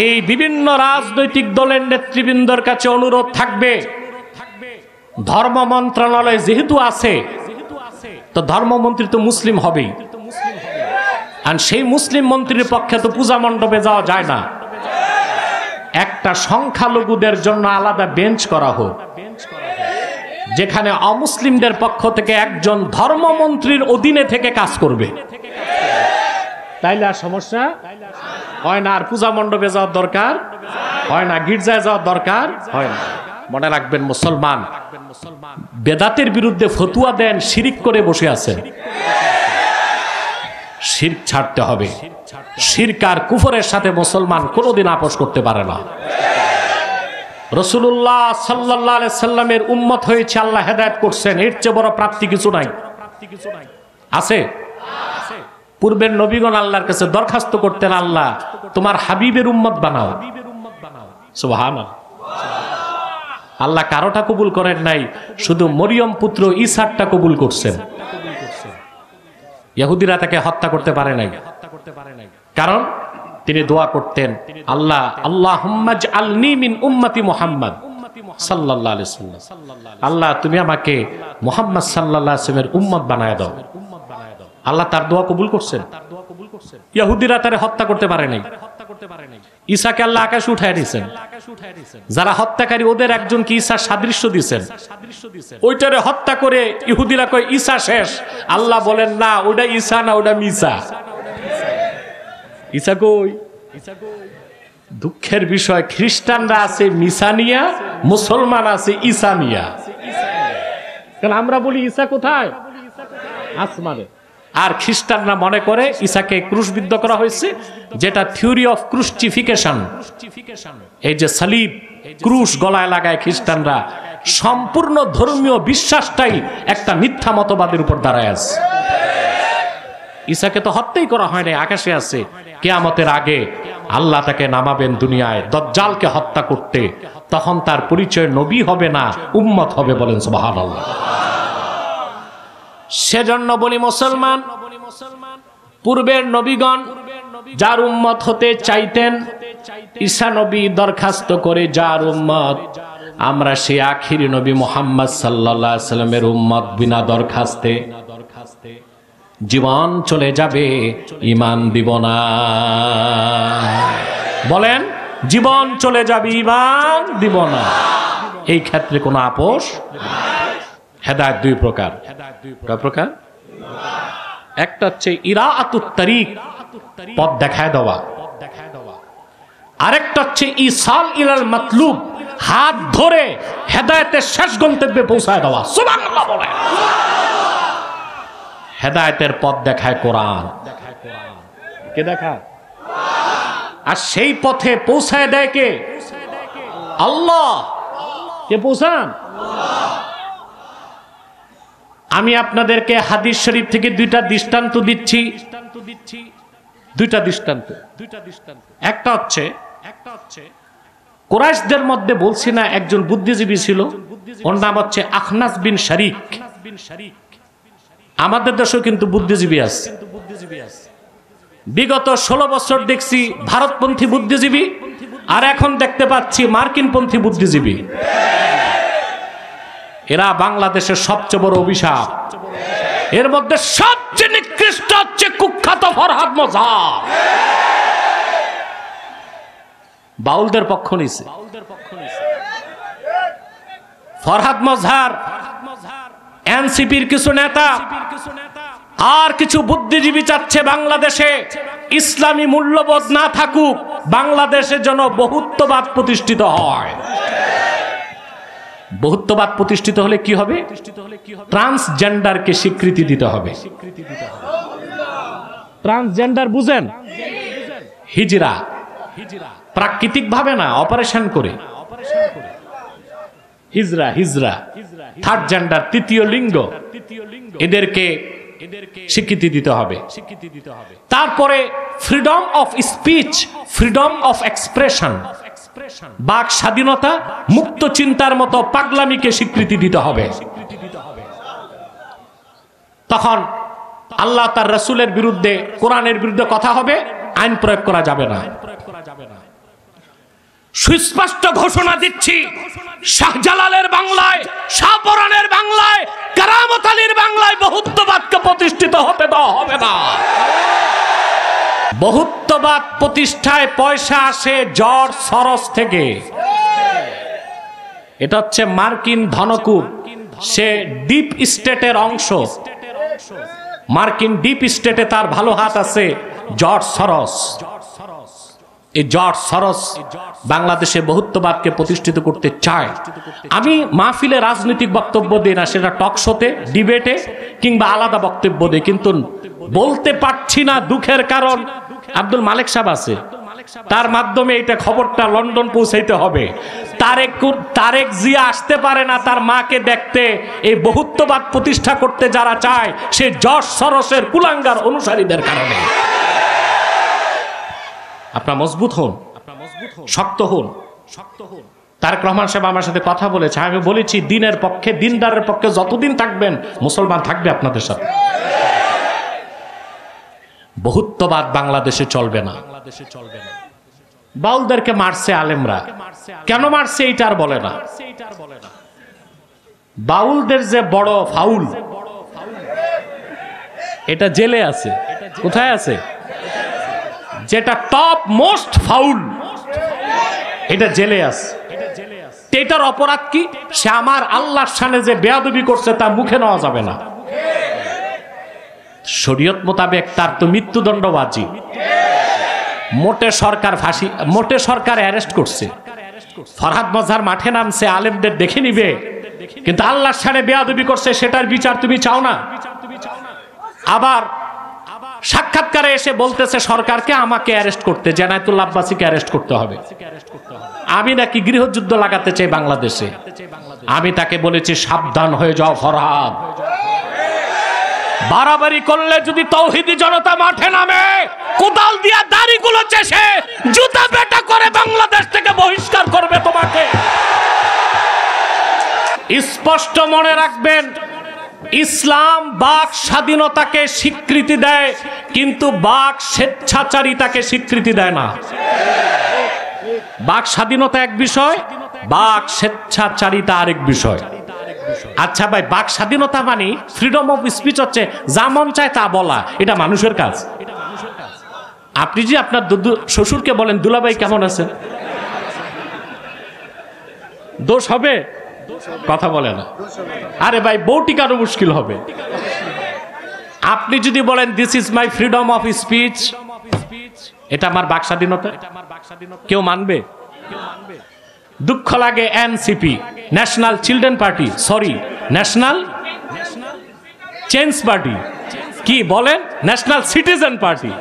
A: এই বিভিন্ন রাজনৈতিক দলের নেতৃবৃন্দর কাছে অনুরোধ থাকবে, ধর্ম মন্ত্রণালয় যেহেতু আছে, তো ধর্মমন্ত্রী তো মুসলিম হবেই। আর সেই মুসলিম মন্ত্রীর পক্ষে তো পূজা মণ্ডপে যাওয়া যায় না। একটা সংখ্যালঘুদের জন্য আলাদা বেঞ্চ করা হোক, যেখানে অমুসলিমদের পক্ষ থেকে একজন ধর্মমন্ত্রীর অধীনে থেকে কাজ করবে। তাইলে আর সমস্যা হয় না, আর পূজা মণ্ডপে যাওয়ার দরকার হয় না, গির্জায় যাওয়ার দরকার হয় না। মনে রাখবেন, মুসলমান বেদাতের বিরুদ্ধে ফতুয়া দেন, শিরিক করে বসে আছেন। শিরক ছাড়তে হবে। শিরক আর কুফরের সাথে মুসলমান কোনোদিন আপোষ করতে পারে না। রাসূলুল্লাহ সাল্লাল্লাহু আলাইহি সাল্লামের উম্মত হয়েছে, আল্লাহ হেদায়েত করছেন, এর চেয়ে বড় প্রাপ্তি কিছু নাই। আছে? পূর্বের নবীগণ আল্লাহর কাছে দরখাস্ত করতেন, আল্লাহ তোমার হাবিবের উম্মত বানাও। সুবহানাল্লাহ। আল্লাহ কারোটা কবুল করেন নাই, শুধু মরিয়ম পুত্র ঈসারটা কবুল করছেন। ইহুদিরা তাকে হত্যা করতে পারে নাই, কারণ তিনি দোয়া করতেন, আল্লাহ আল্লাহুম্মা জআলনি মিন উম্মতি মুহাম্মদ সাল্লাল্লাহু আলাইহি ওয়াসাল্লাম। আল্লাহ তুমি আমাকে মুহাম্মদ সাল্লাল্লাহু আলাইহি ওয়াসাল্লামের উম্মত বানায় দাও। আল্লাহ তার দোয়া কবুল করছেন। ইহুদিরা তারে হত্যা করতে পারে নাই। ঈসাকে আল্লাহ আকাশে উঠায় দিয়েছেন। যারা হত্যাকারী ওদের একজনকে ঈসার সাদৃশ্য দিয়েছেন, ওইটারে হত্যা করে ইহুদিরা কয় ঈসা শেষ। আল্লাহ বলেন না, ওটা ঈসা না, ওটা মিসা। ঈসা কই? দুঃখের বিষয়, খ্রিস্টানরা আছে মিসানিয়া, মুসলমান আছে ঈসানিয়া। কারণ আমরা বলি ঈসা কোথায়? আসমানে। আর খ্রিস্টানরা মনে করে ঈসাকে ক্রুশবিদ্ধ করা হয়েছে, যেটা থিওরি অফ ক্রুশিফিকেশন। এই যে সালিব, ক্রুশ গলায় লাগায় খ্রিস্টানরা, সম্পূর্ণ ধর্মীয় বিশ্বাসটাই একটা মিথ্যা মতবাদের উপর দাঁড়ায় আছে। ঈসাকে তো হত্যাই করা হয় নাই, আকাশে আছে। কিয়ামতের আগে আল্লাহ তাকে নামাবেন দুনিয়ায় দাজ্জালকে হত্যা করতে, তখন তার পরিচয় নবী হবে না, উম্মত হবে। বলেন সুবহানাল্লাহ। সেজন্য বলি, মুসলমান পূর্বের নবীগণ যার উম্মত হতে চাইতেন, ঈসা নবী দরখাস্ত করে যার উম্মত, আমরা সেই আখিরি নবী মুহাম্মদ সাল্লাল্লাহু আলাইহি ওয়াসাল্লামের উম্মত বিনা দরখাস্তে। জীবন চলে যাবে, ঈমান দিব না। বলেন, জীবন চলে যাবে, ঈমান দিব না। এই ক্ষেত্রে কোনো আপোষ। হেদায়েত দুই প্রকার। কয় প্রকার? একটা হচ্ছে ইরাআতুত তারিক, পথ দেখায় দেওয়া। আরেকটা হচ্ছে ইসাল ইলাল মাতলুব, হাত ধরে হেদায়েতের শেষ গন্তব্যে পৌঁছায় দেওয়া। সুবহানাল্লাহ বলেন। হেদায়েতের পথ দেখায় কোরআন। কে দেখায়? আর সেই পথে পৌঁছায় দেয় কে? আল্লাহ। কে পৌঁছান? আমি আপনাদেরকে হাদিস শরীফ থেকে দুইটা দৃষ্টান্ত দিচ্ছি। দুইটা দৃষ্টান্ত। একটা হচ্ছে কুরাইশদের মধ্যে বলছি না একজন বুদ্ধিজীবী ছিল, ওর নাম হচ্ছে আখনাস বিন শারিক। আমাদের দেশেও কিন্তু বুদ্ধিজীবী আছে। বিগত 16 বছর দেখছি ভারতপন্থী বুদ্ধিজীবী, আর এখন দেখতে পাচ্ছি মার্কিনপন্থী বুদ্ধিজীবী। এরা বাংলাদেশের সবচেয়ে বড় অভিশাপ। এর মধ্যে সবচেয়ে নিকৃষ্ট হচ্ছে কুখ্যাত ফরহাদ মজহার। বাউলদের পক্ষ নিছে। ফরহাদ মজহার এনসিপির কিছু নেতা আর কিছু বুদ্ধিজীবী চাচ্ছে বাংলাদেশে ইসলামী মূল্যবোধ না থাকুক, বাংলাদেশে যেন বহুত্ববাদ প্রতিষ্ঠিত হয়। বহুত্ববাদ প্রতিষ্ঠিত হলে কি হবে? ট্রান্সজেন্ডারকে স্বীকৃতি দিতে হবে। ট্রান্সজেন্ডার বুঝেন? হিজরা, প্রাকৃতিক ভাবে না, অপারেশন করে। হিজরা, হিজরা থার্ড জেন্ডার, তৃতীয় লিঙ্গ, এদেরকে স্বীকৃতি দিতে হবে। তারপরে freedom of speech, freedom of expression, বাক স্বাধীনতা, মুক্ত চিন্তার মতো পাগলামিকে স্বীকৃতি দিতে হবে। তখন আল্লাহ তার রাসূলের বিরুদ্ধে, কোরআনের বিরুদ্ধে কথা হবে, আইন প্রয়োগ করা যাবে না। সুস্পষ্ট ঘোষণা দিচ্ছি, শাহজালালের বাংলায়, শাহপরানের বাংলায়, কারামত আলীর বাংলায় বহুত্ববাদকে প্রতিষ্ঠিত হতে দেওয়া হবে না। বহুত্ববাদ প্রতিষ্ঠায় পয়সা আসে জর্জ সরস থেকে। এটা হচ্ছে মার্কিন ধনকুব, সে ডিপ স্টেটের অংশ। মার্কিন ডিপ স্টেটে তার ভালো হাত আছে জর্জ সরস। এই জর্জ সরস বাংলাদেশে বহুত্ববাদকে প্রতিষ্ঠিত করতে চায়। আমি মাহফিলে রাজনৈতিক বক্তব্য দিই না, সেটা টক শোতে, ডিবেটে কিংবা আলাদা বক্তব্য দিই, কিন্তু বলতে পারছি না দুঃখের কারণ আব্দুল মালেক সাহেব আছে, তার মাধ্যমে এটা খবরটা লন্ডন পৌঁছাইতে হবে। তারেক জিয়া আসতে পারে না তার মাকে দেখতে। এই বহুত্ববাদ প্রতিষ্ঠা করতে যারা চায়, সে জর্জ সরসের কুলাঙ্গার অনুসারীদের কারণে। আপনার মজবুত হন, শক্ত হন। তারেক রহমান সাহেব আমার সাথে কথা বলেছে, আমি বলেছি দিনের পক্ষে, দিনদারের পক্ষে যতদিন থাকবেন মুসলমান থাকবে আপনাদের সাথে। বহুত্ববাদ বাংলাদেশে চলবে না। বাউলদেরকে মারছে আলেমরা, কেন মারছে এইটা আর বলে না। বাউলদের যে বড় ফাউল, এটা জেলে আছে। কোথায় আছে? যেটা টপ মোস্ট ফাউল, এটা জেলে আছে। এটার অপরাধ কি? সে আমার আল্লাহর সামনে যে বেয়াদবি করছে তা মুখে নেওয়া যাবে না। শরীয়ত মোতাবেক তার তো মৃত্যুদণ্ড বাজি। মোটে সরকার ফাঁসি, মোটে সরকার অ্যারেস্ট করছে। ফরহাদ মজহার মাঠে নামছে, আলেমদের দেখে নিবে, কিন্তু আল্লাহর সামনে বেয়াদবি করছে, সেটার বিচার তুমি চাও না। আবার সাক্ষাৎকারে এসে বলতেছে সরকারকে আমাকে অ্যারেস্ট করতে, জানাতুল্লাহ আব্বাসীকে অ্যারেস্ট করতে হবে। আমি নাকি গৃহযুদ্ধ লাগাতে চাই বাংলাদেশে। আমি তাকে বলেছি সাবধান হয়ে যাও ফরহাদ, বাড়াবাড়ি করলে যদি তৌহিদি জনতা মাঠে নামে, কোদাল দিয়া দাড়িগুলো চেষে জুতা পেটা করে বাংলাদেশ থেকে বহিষ্কার করবে তোমাকে। স্পষ্ট মনে রাখবেন, ইসলাম বাক স্বাধীনতাকে স্বীকৃতি দেয়, কিন্তু বাক স্বেচ্ছাচারিতাকে স্বীকৃতি দেয় না। বাক স্বাধীনতা এক বিষয়, বাক স্বেচ্ছাচারিতা আরেক বিষয়। আচ্ছা ভাই, বাক স্বাধীনতা মানে ফ্রিডম অফ স্পিচ হচ্ছে যা মন চায় তা বলা, এটা মানুষের কাজ। আপনি যে আপনার শ্বশুরকে বলেন দুলাভাই কেমন আছেন, দোষ হবে? কথা বলে না। আরে ভাই, বউটি কারো মুশকিল হবে। আপনি যদি বলেন this is my freedom of speech, এটা আমার বাক স্বাধীনতা, কেউ মানবে? দুঃখ লাগে NCP, national children party, sorry national change party, কি বলেন ন্যাশনাল সিটিজেন পার্টি।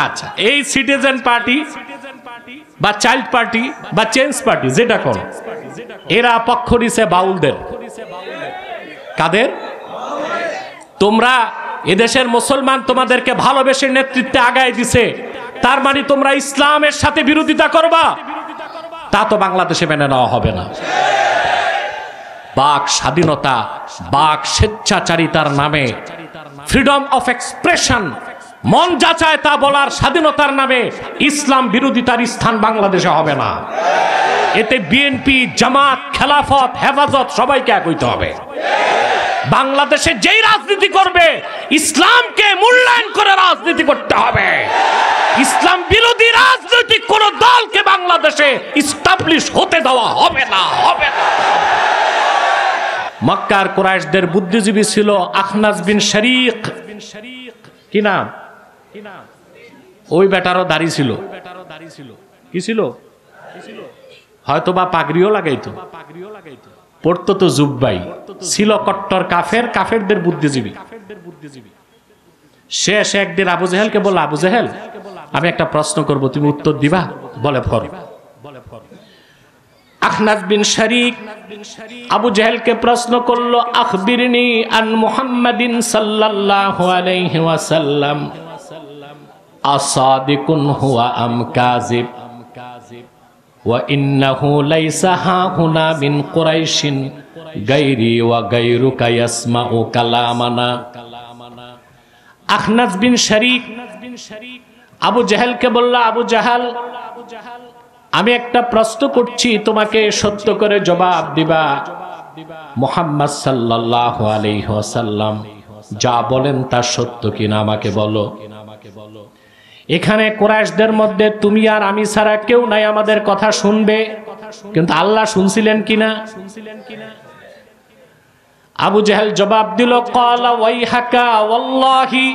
A: আচ্ছা, এই সিটিজেন পার্টি বা চাইল্ড পার্টি বা চেঞ্জ পার্টি যেটা কর, এরা পক্ষ নিছে বাউলদের। কাদের? তোমরা এদেশের মুসলমান তোমাদেরকে ভালোবেসে নেতৃত্বে আগায় দিছে, তার মানে তোমরা ইসলামের সাথে বিরোধিতা করবা, তা তো বাংলাদেশে মেনে নেওয়া হবে না। বাক স্বাধীনতা, বাক স্বেচ্ছাচারিতার নামে, ফ্রিডম অফ এক্সপ্রেশন, মন যা চায় তা বলার স্বাধীনতার নামে ইসলাম বিরোধিতার স্থান বাংলাদেশে হবে না। এতে বিএনপি, জামাত, খেলাফত, হেফাজত সবাইকে এক হইতে হবে। বাংলাদেশে যেই রাজনীতি করবে ইসলামকে মূল্যায়ন করে রাজনীতি করতে হবে। ইসলাম বিরোধী রাজনৈতিক কোন দলকে বাংলাদেশে ইস্টাবলিশ হতে দেওয়া হবে না, হবে না। মক্কার কুরাইশদের বুদ্ধিজীবী ছিল আখনাস বিন শরীক। কি নাম? ওই বেটারও দাড়ি ছিল। কি ছিল? হয়তোবা পাগড়িও লাগাইতো, পড়তো তো জুব্বাই, ছিল কট্টর কাফের, কাফেরদের বুদ্ধিজীবী। সে এসে একদিন আবু জেহেলকে বলল, আবু জেহেল আমি একটা প্রশ্ন করব, তুমি উত্তর দিবা? বলে করো। আখনাস বিন শরীক আবু জেহেলকে প্রশ্ন করলো, আখবিরনি আন মুহাম্মাদিন সাল্লাল্লাহু আলাইহি ওয়াসাল্লাম আসাদিকুন হুয়া আম কাযিব ওয়া ইন্নাহু লাইসা হাহুনা মিন কুরাইশিন গায়রি ওয়া গায়রুকা ইয়াসমাউ কালামানা। আখনাস বিন শরীক আবু জেহেলকে বলল, আবু জাহাল আমি একটা প্রশ্ন করছি, তোমাকে সত্য করে জবাব দিবা। মুহাম্মদ সাল্লাল্লাহু আলাইহি ওয়াসাল্লাম যা বলেন তা সত্য কিনা আমাকে বলো। এখানে কুরাইশদের মধ্যে তুমি আর আমি ছাড়া কেউ নাই আমাদের কথা শুনবে, কিন্তু আল্লাহ শুনছিলেন কিনা? আবু জেহেল জবাব দিল, ক্বালা ওয়াইহাকা ওয়াল্লাহি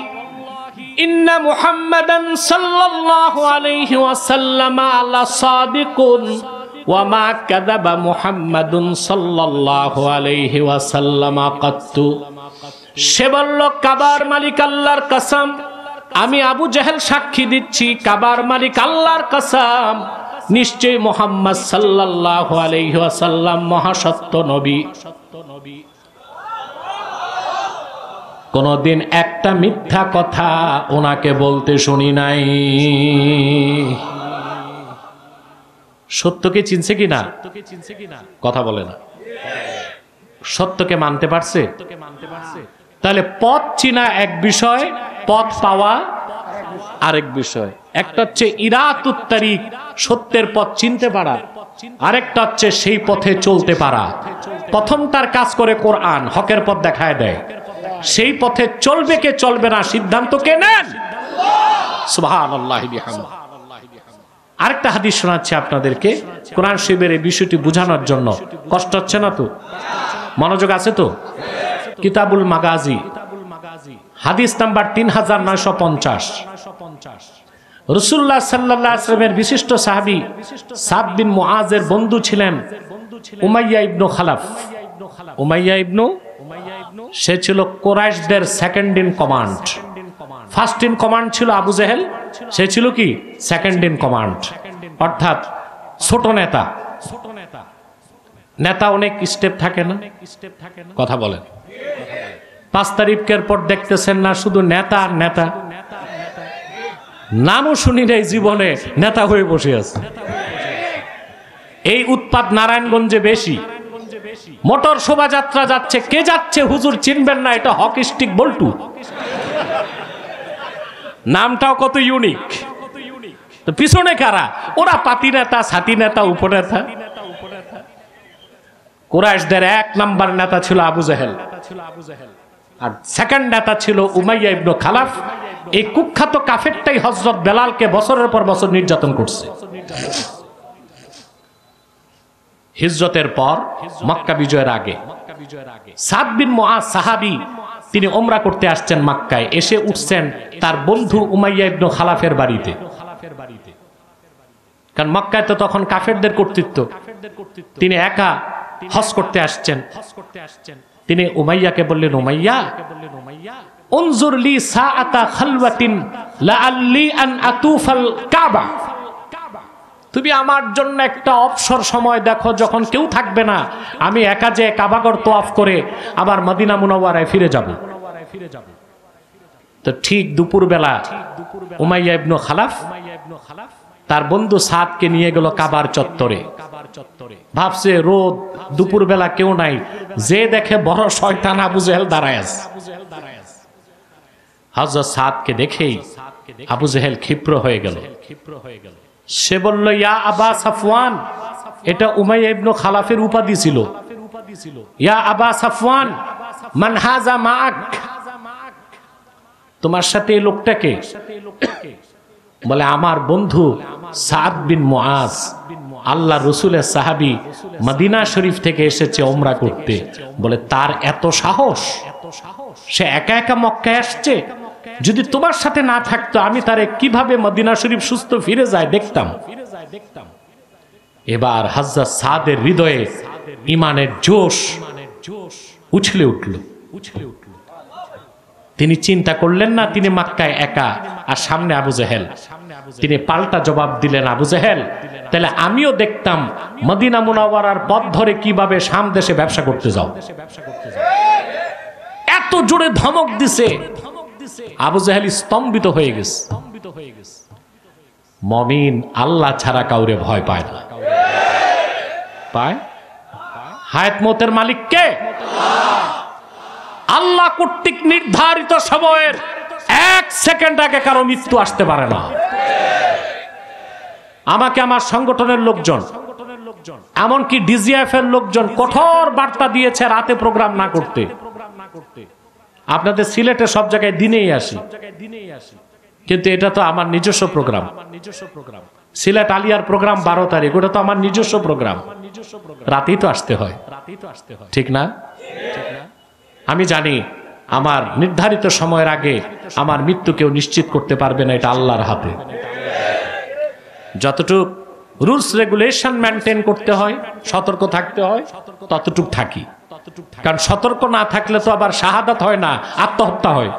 A: ইন্না মুহাম্মাদান সাল্লাল্লাহু আলাইহি ওয়াসাল্লাম আলা সাদিকুন ওয়া মা কাযাবা মুহাম্মাদুন সাল্লাল্লাহু আলাইহি ওয়াসাল্লাম কাত্তু। সে বলল, কাবার মালিক আল্লাহর কসম, আমি আবু জেহেল সাক্ষী দিচ্ছি, কাবার মালিক আল্লাহর কসম, নিশ্চয়ই মুহাম্মদ সাল্লাল্লাহু আলাইহি ওয়াসাল্লাম মহাসত্য নবী। কোনদিন একটা মিথ্যা কথা ওনাকে বলতে শুনি নাই। সত্যকে চিনছে কিনা? কথা বলে না। সত্যকে মানতে পারছে? তাহলে পথ চিনা এক বিষয়, পথ পাওয়া আরেক বিষয়। একটা হচ্ছে ইরাতুত তারিক, সত্যের পথ চিনতে পারা, আরেকটা হচ্ছে সেই পথে চলতে পারা। প্রথমটার কাজ করে কোরআন, হকের পথ দেখায় দেয়, সেই পথে চলবে কে চলবে না সিদ্ধান্ত কে নেন? সুবহানাল্লাহি বিহামদিহি। আরেকটা হাদিস শোনাচ্ছি আপনাদেরকে কোরআন শরীফের এই বিষয়টি বোঝানোর জন্য। কষ্ট হচ্ছে না তো? মনোযোগ আছে তো? কিতাবুল মাগাজি হাদিস নাম্বার 3950। রাসূলুল্লাহ সাল্লাল্লাহু আলাইহি ওয়াসাল্লামের বিশিষ্ট সাহাবী সাদ বিন মুআজের বন্ধু ছিলেন উমাইয়া ইবনু খালাফ। উমাইয়া ইবনু, সে ছিল কুরাইশদের second in command. First in command ছিল আবু জেহেল, সে ছিল কি সেকেন্ড ইন কমান্ড, অর্থাৎ ছোট নেতা। নেতা অনেক স্টেপ থাকে না? কথা বলেন। 5 তারিখের পর দেখতেছেন না শুধু নেতা আর নেতা, নামও শুনি নাই জীবনে, নেতা হয়ে বসে আছে। এই উৎপাত নারায়ণগঞ্জে বেশি। মোটর শোভাযাত্রা যাচ্ছে, কে যাচ্ছে হুজুর চিনবেন না, এটা হক স্টিক বল্টু। নামটাও কত ইউনিক। তো পিছনে কারা? ওরা পাতি নেতা, ছাতি নেতা, উপনেতা। কুরাইশদের 1 নাম্বার নেতা ছিল আবু জেহেল, আর সেকেন্ড নেতা ছিল উমাইয়া ইবনে খালাফ। এই কুখ্যাত কাফেরটাই হযরত বেলালকে বছরের পর বছর নির্যাতন করছে। হিজরতের পর মক্কা বিজয়ের আগে সাদ বিন মুআজ সাহাবী, তিনি ওমরা করতে আসছেন মক্কায়, এসে উঠছেন তার বন্ধু উমাইয়া ইবনে খালাফের বাড়িতে। কারণ মক্কায় তো তখন কাফেরদের কর্তৃত্ব, তিনি একা হজ করতে আসছেন। তিনি উমাইয়াকে বললেন, উমাইয়া উনজুর লি সাআতা খালওয়াতিন লাআল্লি আন আতুফাল কাবা, তুমি আমার জন্য একটা অবসর সময় দেখো, যখন কেউ থাকবে না আমি একা যে কাবাগর তোয়াফ করে আবার মদিনা মুনাওয়ারায় ফিরে যাব। তো ঠিক দুপুরবেলা উমাইয়া ইবনে খালাফ তার বন্ধু সাদকে নিয়ে গেল কাবার চত্বরে। ভাবছে রোদ, দুপুরবেলা কেউ নাই, যে দেখে বড় শয়তান আবু জেহেল দাঁড়ায় আছে। হযরত সাদকে দেখেই আবু জেহেল ক্ষিপ্র হয়ে গেল। সে বলল, ইয়া আবা সাফওয়ান, এটা উমাইয়া ইবনে খালাফের উপাধি ছিল। ইয়া আবা সাফওয়ান মান হাযা মাআক, তোমার সাথে এই লোকটাকে? বলে আমার বন্ধু সাদ বিন মুআজ, আল্লাহ রসুলের সাহাবী, মদিনা শরীফ থেকে এসেছে ওমরা করতে। বলে তার এত সাহস, সে একা একা মক্কায় আসছে, যদি তোমার সাথে না থাকতো আমি তারে কিভাবে মদিনা শরীফ সুস্থ ফিরে যায় দেখতাম। এবার হযরত সাদের হৃদয়ে ঈমানের জোশ উছলে উঠল। তিনি চিন্তা করলেন না তিনি মক্কায় একা আর সামনে আবু জেহেল। তিনি পাল্টা জবাব দিলেন, আবু জেহেল, তাহলে আমিও দেখতাম মদিনা মুনাওয়ারার পথ ধরে কিভাবে শাম দেশে ব্যবসা করতে যাও। এত জোরে ধমক দিছে, আবু জেহেল স্তম্ভিত হয়ে গেছে। মুমিন আল্লাহ ছাড়া কাউরে ভয় পায় না। পায়? হায়াত মওতের মালিক কে? আল্লাহ কর্তৃক নির্ধারিত সময়ের 1 সেকেন্ড আগে কারো মৃত্যু আসতে পারে না। আমাকে আমার সংগঠনের লোকজন, এমনকি ডিজিএফ এর লোকজন কঠোর বার্তা দিয়েছে রাতে প্রোগ্রাম না করতে। আপনাদের সিলেটে সব জায়গায় দিনেই আসি, কিন্তু এটা তো আমার নিজস্ব প্রোগ্রাম। সিলেট আলিয়ার প্রোগ্রাম 12 তারিখ, ওটা তো আমার নিজস্ব প্রোগ্রাম, রাতেই তো আসতে হয়, ঠিক না? আমি জানি আমার নির্ধারিত সময়ের আগে আমার মৃত্যু কেউ নিশ্চিত করতে পারবে না, এটা আল্লাহর হাতে। যতটুকু রুলস রেগুলেশন মেনটেন করতে হয়, সতর্ক থাকতে হয়, ততটুক থাকি। কারণ সতর্ক না থাকলে তো আবার শাহাদাত হয় না, আত্মহত্যা হয়,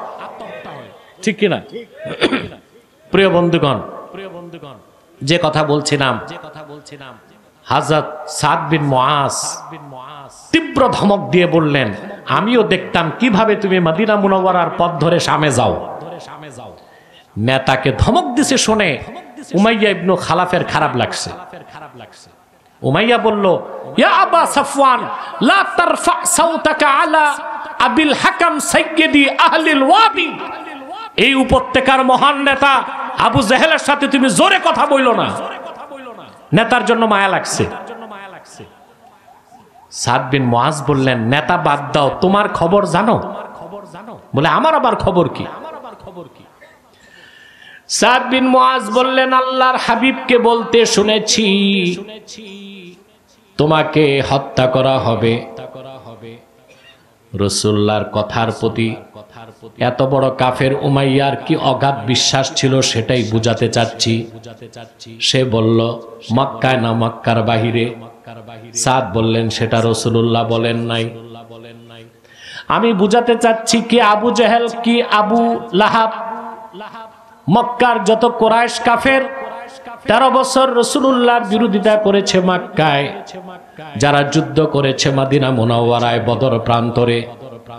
A: ঠিক কিনা? প্রিয় বন্ধুগণ, যে কথা বলছিলাম, হযরত সাদ বিন মুআজ তীব্র ধমক দিয়ে বললেন, আমিও দেখতাম কিভাবে তুমি মদিনা মুনাওয়ারার পথ ধরে শামে যাও। নেতাকে ধমক দিছে শুনে উমাইয়া ইবনে খালাফের খারাপ লাগছে। উমাইয়া বলল, ইয়া আবা সাফওয়ান লা তারফা সাওতাকা আলা আবিল হাকাম সাইয়্যিদি আহলিল ওয়াদি, এই উপত্যকার মহান নেতা আবু জেহেলের সাথে তুমি জোরে কথা বইলো না। নেতার জন্য মায়া লাগছে। সাদ বিন মুআজ বললেন, নেতা বাদ দাও, তোমার খবর জানো? বলে আমার আবার খবর কি? সাদ বিন মুআজ বললেন, আল্লাহর হাবিবকে বলতে শুনেছি তোমাকে হত্যা করা হবে। রাসূলুল্লাহর কথার প্রতি এত বড় কাফের উমাইয়ার কি অগাধ বিশ্বাস ছিল সেটাই বুঝাতে চাচ্ছি। সে বলল, মক্কায় না মক্কার বাহিরে? সাদ বললেন, সেটা রাসূলুল্লাহ বলেন নাই। আমি বুঝাতে চাচ্ছি কি আবু জেহেল কি আবু লাহাব, মক্কার যত কুরাইশ কাফের 13 বছর রাসূলুল্লাহর বিরোধিতা করেছে মক্কায়, যারা যুদ্ধ করেছে মদিনা মুনাওয়ারায় বদর প্রান্তরে,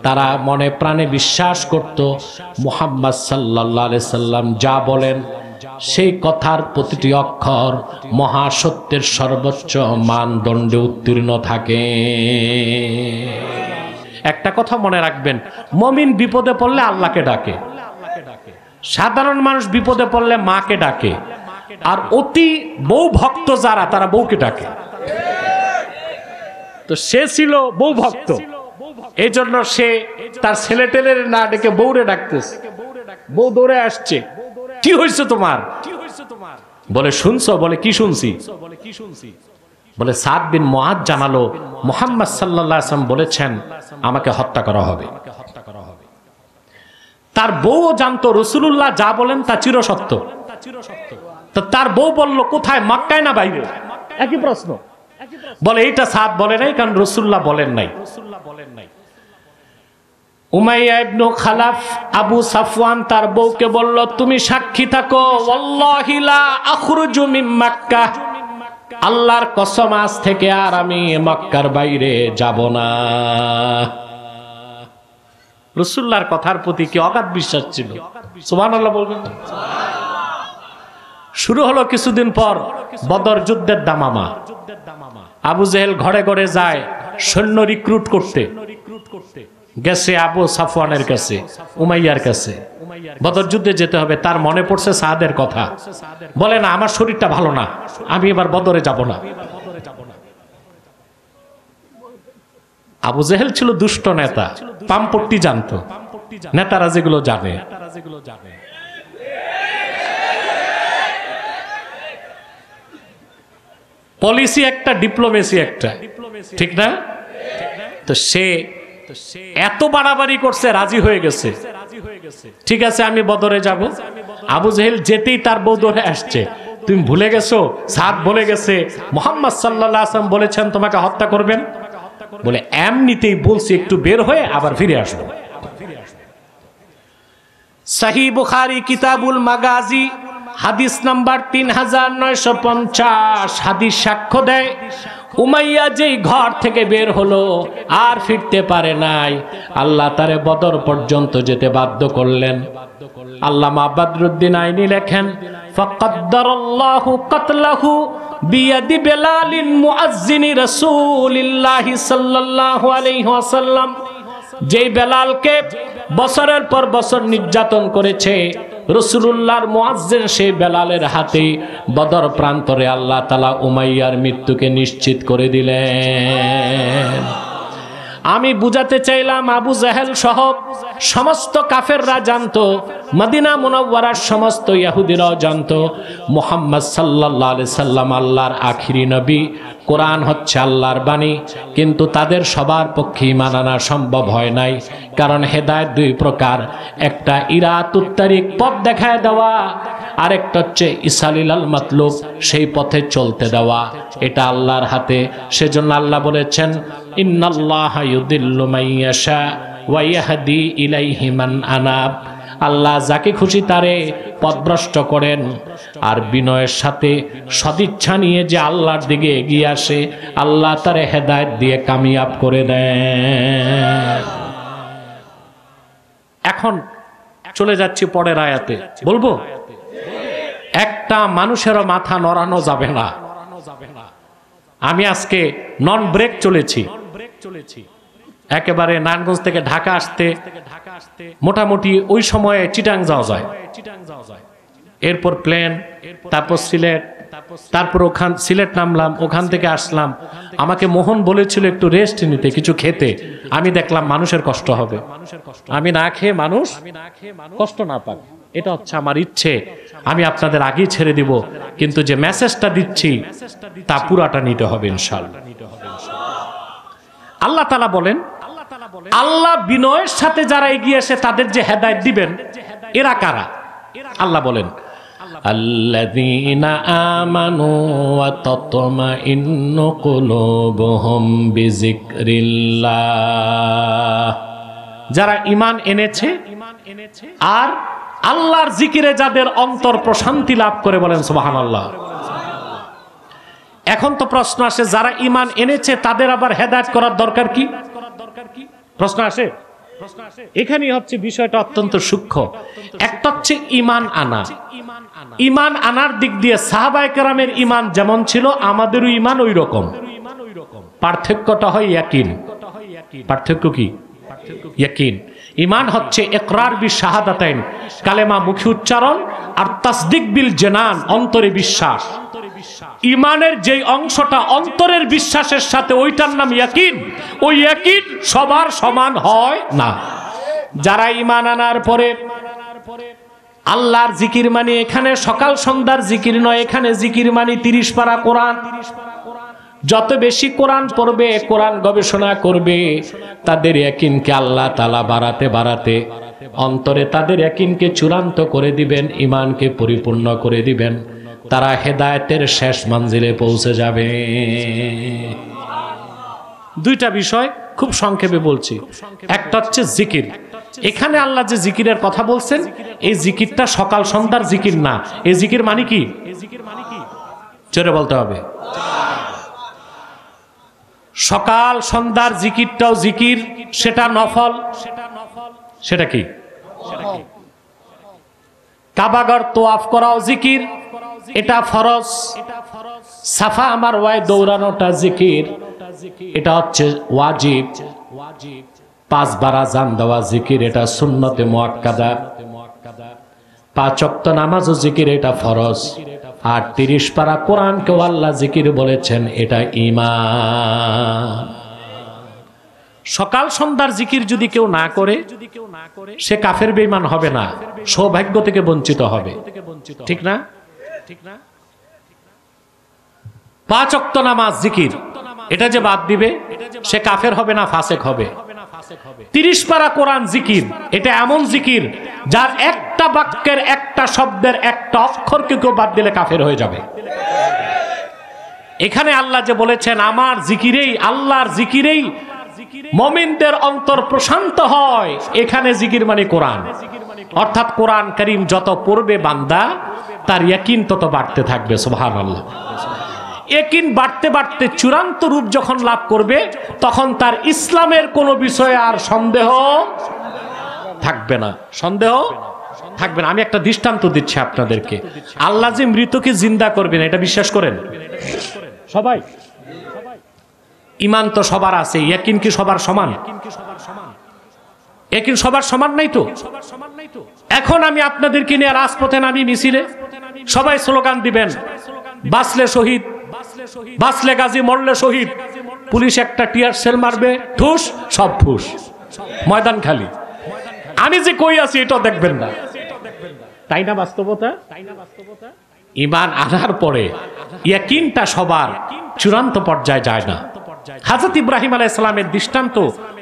A: তারা মনে প্রাণে বিশ্বাস করত মুহাম্মদ সাল্লাল্লাহু আলাইহি সাল্লাম যা বলেন সেই কথার প্রতিটি অক্ষর মহাসত্যের সর্বোচ্চ মানদণ্ডে উত্তীর্ণ থাকে। একটা কথা মনে রাখবেন, মুমিন বিপদে পড়লে আল্লাহকে ডাকে, সাধারণ মানুষ বিপদে পড়লে মাকে ডাকে, আর অতি বউ ভক্ত যারা তারা বউকে ডাকে। তো সে ছিল বউ ভক্ত, এই জন্য সে তার ছেলে টেলের না ডেকে বউরে ডাকতেছে। বউ দৌড়ে আসছে, কি হয়েছে তোমার? বলে শুনছো? বলে কি শুনছি? বলে সাদ বিন মুআজ জানালো মুহাম্মদ সাল্লাল্লাহু আলাইহি ওয়াসাল্লাম বলেছেন আমাকে হত্যা করা হবে। তার বউও জানতো রাসূলুল্লাহ যা বলেন তা চিরসত্য। তো তার বউ বলল কোথায়, মক্কায় না বাইরে? একই প্রশ্ন। বলে এইটা সাদ বলে নাই, কারণ রাসূলুল্লাহ বলেন নাই। উমাইয়া ইবনে খালাফ আবু সাফওয়ান তার বউকে বলল তুমি সাক্ষী থাকো, ওয়াল্লাহি লা আখরুজু মিন মক্কাহ, আল্লাহর কসম আজ থেকে আর আমি মক্কার বাইরে যাব না। রাসূলুল্লাহর কথার প্রতি কি অগাধ বিশ্বাস ছিল! সুবহানাল্লাহ বলবেন। শুরু হলো কিছুদিন পর বদর যুদ্ধের দামামা। আবু জেহেল ঘরে ঘরে যায় সৈন্য রিক্রুট করতে। গেছে আবু সাফওয়ানের কাছে, উমাইয়ার কাছে। বদর যুদ্ধে যেতে হবে, তার মনে পড়ছে সাদের কথা। বলে না আমার শরীরটা ভালো না, আমি এবার বদরে যাব না। আবু জেহেল ছিল দুষ্ট নেতা, পামপট্টি জানতো, নেতারা যেগুলো জানে। পলিসি একটা, ডিপ্লোমেসি একটা, ঠিক না? তো সে এত বাড়াবাড়ি করছে, রাজি হয়ে গেছে। ঠিক আছে আমি বদরে যাব। আবু জেহেল যেতেই তার বউ ধরে আসছে, তুমি ভুলে গেছো সাদ বলে গেছে মুহাম্মদ সাল্লাল্লাহু আলাইহি ওয়াসাল্লাম বলেছেন তোমাকে হত্যা করবেন। বলে এমনিতেই বলছি একটু বের হয়ে আবার ফিরে আসবো। সহিহ বুখারী কিতাবুল মাগাজি হাদিস নাম্বার 3950 হাদিস সাক্ষ্য দেয় উমাইয়া যেই ঘর থেকে বের হলো আর ফিরতে পারে নাই, আল্লাহ তারে বদর পর্যন্ত যেতে বাধ্য করলেন। আল্লামা বদরুদ্দিন আইনি লেখেন ফাকাদ্দারাল্লাহু কাতলাহু বিয়াদি বেলালিন মুআজ্জিনি রাসূলিল্লাহি সাল্লাল্লাহু আলাইহি ওয়াসাল্লাম। যেই বেলালকে বছরের পর বছর নির্যাতন করেছে রাসূলুল্লাহর মুআজ্জিন, সেই বেলালের হাতে বদর প্রান্তরে আল্লাহ তাআলা উমাইয়ার মৃত্যুকে নিশ্চিত করে দিলেন। আমি বুঝাতে চাইলাম আবু জাহেল সহ সমস্ত কাফেররা জানতো, মদিনা মুনাওয়ারার সমস্ত ইহুদিরাও জানতো মুহাম্মদ সাল্লাল্লাহু আলাইহি সাল্লাম আল্লাহর আখিরি নবী, কোরআন হচ্ছে আল্লাহর বাণী। কিন্তু তাদের সবার পক্ষে ঈমান আনা সম্ভব হয় নাই, কারণ হেদায়েত দুই প্রকার, একটা ইরাতুত তারিক পথ দেখায় দেওয়া, আরেকটা হচ্ছে ইসালিলাল মাতলুব সেই পথে চলতে দেওয়া। এটা আল্লাহর হাতে। সেজন্য আল্লাহ বলেছেন ইন্নাল্লাহা ইউদিল্লু মাইয়াশা ওয়া ইয়াহদি ইলাইহি মান আনাব। আল্লাহ যাকে খুশি তারে পথভ্রষ্ট করেন, আর বিনয়ের সাথে সদিচ্ছা নিয়ে যে আল্লাহর দিকে এগিয়ে আসে আল্লাহ তারে হেদায়েত দিয়ে কামিয়াব করে দেন। এখন চলে যাচ্ছি পরের আয়াতে। বলবো একটা মানুষেরও মাথা নড়ানো যাবে না। আমি আজকে নন ব্রেক চলেছি, একেবারে নারায়ণগঞ্জ থেকে ঢাকা আসতে মোটামুটি ওই সময়ে চিটাং যাওয়া যায়, এরপর প্লেন, তারপর সিলেট, তারপর ওখান সিলেট নামলাম, ওখান থেকে আসলাম। আমাকে মোহন বলেছিল একটু রেস্ট নিতে, কিছু খেতে। আমি দেখলাম মানুষের কষ্ট হবে, আমি না খেয়ে মানুষ কষ্ট না পাক, এটা হচ্ছে আমার ইচ্ছে। আমি আপনাদের আগেই ছেড়ে দিব, কিন্তু যে মেসেজটা দিচ্ছি তা পুরাটা নিতে হবে ইনশাআল্লাহ। আল্লাহ তাআলা বলেন আল্লাহ বিনয়ের সাথে যারা এগিয়ে আসে তাদের যে হেদায়েত দিবেন, এরা কারা? আল্লাহ বলেন আল্লাযীনা আমানু ওয়া তাতমাইন্নু কুলুবুহুম বিযিকরিল্লাহ। যারা ঈমান এনেছে আর আল্লাহর জিকিরে যাদের অন্তর প্রশান্তি লাভ করে, বলেন সুবহানাল্লাহ। এখন তো প্রশ্ন আসে যারা ঈমান এনেছে তাদের আবার হেদায়েত করার দরকার কি? প্রশ্ন আসে। এখানেই হচ্ছে বিষয়টা অত্যন্ত সূক্ষ্ম। একটা হচ্ছে ঈমান আনা। ঈমান আনার দিক দিয়ে সাহাবায়ে কেরামের ঈমান যেমন ছিল আমাদেরও ঈমান ওই রকম। পার্থক্যটা হয় ইয়াকিন। পার্থক্য কি? ইয়াকিন। ঈমান হচ্ছে ইকরার বিল শাহাদাতাইন, কালেমা মুখে উচ্চারণ, আর তাসদিক বিল জানান, অন্তরে বিশ্বাস। ইমানের যেই অংশটা অন্তরের বিশ্বাসের সাথে, ওইটার নাম ইয়াকিন। ওই ইয়াকিন সবার সমান হয় না। যারা ইমান আনার পরে আল্লাহর জিকির মানে এখানে সকাল সন্ধ্যার জিকির নয়, এখানে জিকির মানে 30 পারা কোরআন। যত বেশি কোরআন পড়বে, কোরআন গবেষণা করবে, তাদের ইয়াকিনকে আল্লাহ তাআলা বাড়াতে বাড়াতে অন্তরে তাদের ইয়াকিনকে চূড়ান্ত করে দিবেন, ইমানকে পরিপূর্ণ করে দিবেন। তারা হেদায়েতের শেষ মঞ্জিলে পৌঁছে যাবে। দুইটা বিষয় খুব সংক্ষেপে বলছি। একটা হচ্ছে জিকির। এখানে আল্লাহ যে জিকিরের কথা বলছেন, এই জিকিরটা সকাল সন্ধ্যার জিকির না। এই জিকির মানে কি? জোরে বলতে হবে। সকাল সন্ধ্যার জিকিরটাও জিকির, সেটা নফল। সেটা কি? কাবাগর তোয়াফ করাও জিকির, এটা ফরজ। সাফা মারওয়ায় দৌড়ানোটা জিকির, এটা হচ্ছে ওয়াজিব। 5 বার আযান দেওয়া জিকির, এটা সুন্নতে মুআক্কাদা। 5 ওয়াক্ত নামাজও জিকির, এটা ফরজ। আর 30 পারা কোরআনকেও আল্লাহ জিকির বলেছেন, এটা ঈমান। সকাল সন্ধ্যার জিকির যদি কেউ না করে, সে কাফের বেঈমান হবে না, সৌভাগ্য থেকে বঞ্চিত হবে। ঠিক না? 5 ওয়াক্ত নামাজ জিকির, এটা যে বাদ দিবে, সে কাফের হবে না, ফাসেক হবে। 30 পারা কোরআন জিকির, এটা এমন জিকির যার একটা বাক্যের, একটা শব্দের, একটা অক্ষরকে কেউ বাদ দিলে কাফের হয়ে যাবে। এখানে আল্লাহ যে বলেছেন, আমার জিকিরেই, আল্লাহর জিকিরেই মুমিনদের অন্তর প্রশান্ত হয়। এখানে জিকির মানে কোরআন, অর্থাৎ কোরআন কারীম যত পড়বে বান্দা, তার ইয়াকিন তত বাড়তে থাকবে। সুবহানাল্লাহ। ইয়াকিন বাড়তে বাড়তে চূড়ান্ত রূপ যখন লাভ করবে, তখন তার ইসলামের কোনো বিষয়ে আর সন্দেহ থাকবে না। সন্দেহ থাকবে না। আমি একটা দৃষ্টান্ত দিচ্ছি আপনাদেরকে। আল্লাহ যে মৃতকে জিন্দা করবেন, এটা বিশ্বাস করেন সবাই? ঈমান তো সবার আছে, ইয়াকিন কি সবার সমান? ইয়াকিন সবার সমান নাই তো। এখন আমি আপনাদেরকে নিয়ে রাজপথে নামি, মিছিলে সবাই স্লোগান দিবেন, বাঁচলে শহীদ, বাঁচলে গাজী, মরলে শহীদ। পুলিশ একটা টিয়ার সেল মারবে, ঠুস, সব ফুস, ময়দান খালি। আমি যে কই আছি এটা দেখবেন না, তাই না বাস্তবতা? ঈমান আনার পরে ইয়াকিনটা সবার চূড়ান্ত পর্যায়ে যায় না। হযরত ইব্রাহিম আলাইহিস সালামের দৃষ্টান্ত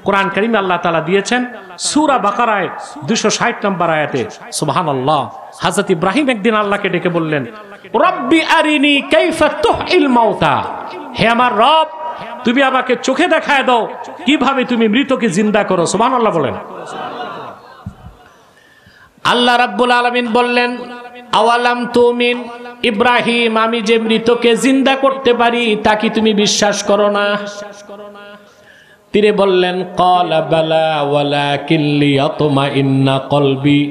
A: কোরআন কারীমে আল্লাহ তাআলা দিয়েছেন সূরা বাকারায় 260 নম্বর আয়াতে। সুবহানাল্লাহ। হযরত ইব্রাহিম একদিন আল্লাহকে ডেকে বললেন, রব্বি আরিনি কাইফা তুহিল মাউতা, হে আমার রব, তুমি আমাকে চোখে দেখায় দাও কিভাবে তুমি মৃতকে জিন্দা করো। সুবহানাল্লাহ বলেন। আল্লাহ রাব্বুল আলামিন বললেন, আওয়ালাম তুমিন, ইব্রাহিম, আমি যে মৃতকে জিন্দা করতে পারি তা কি তুমি বিশ্বাস করো না? তিনি বললেন, ক্বালা বালা ওয়ালাকিন লিয়াতমাইন্না কলবি।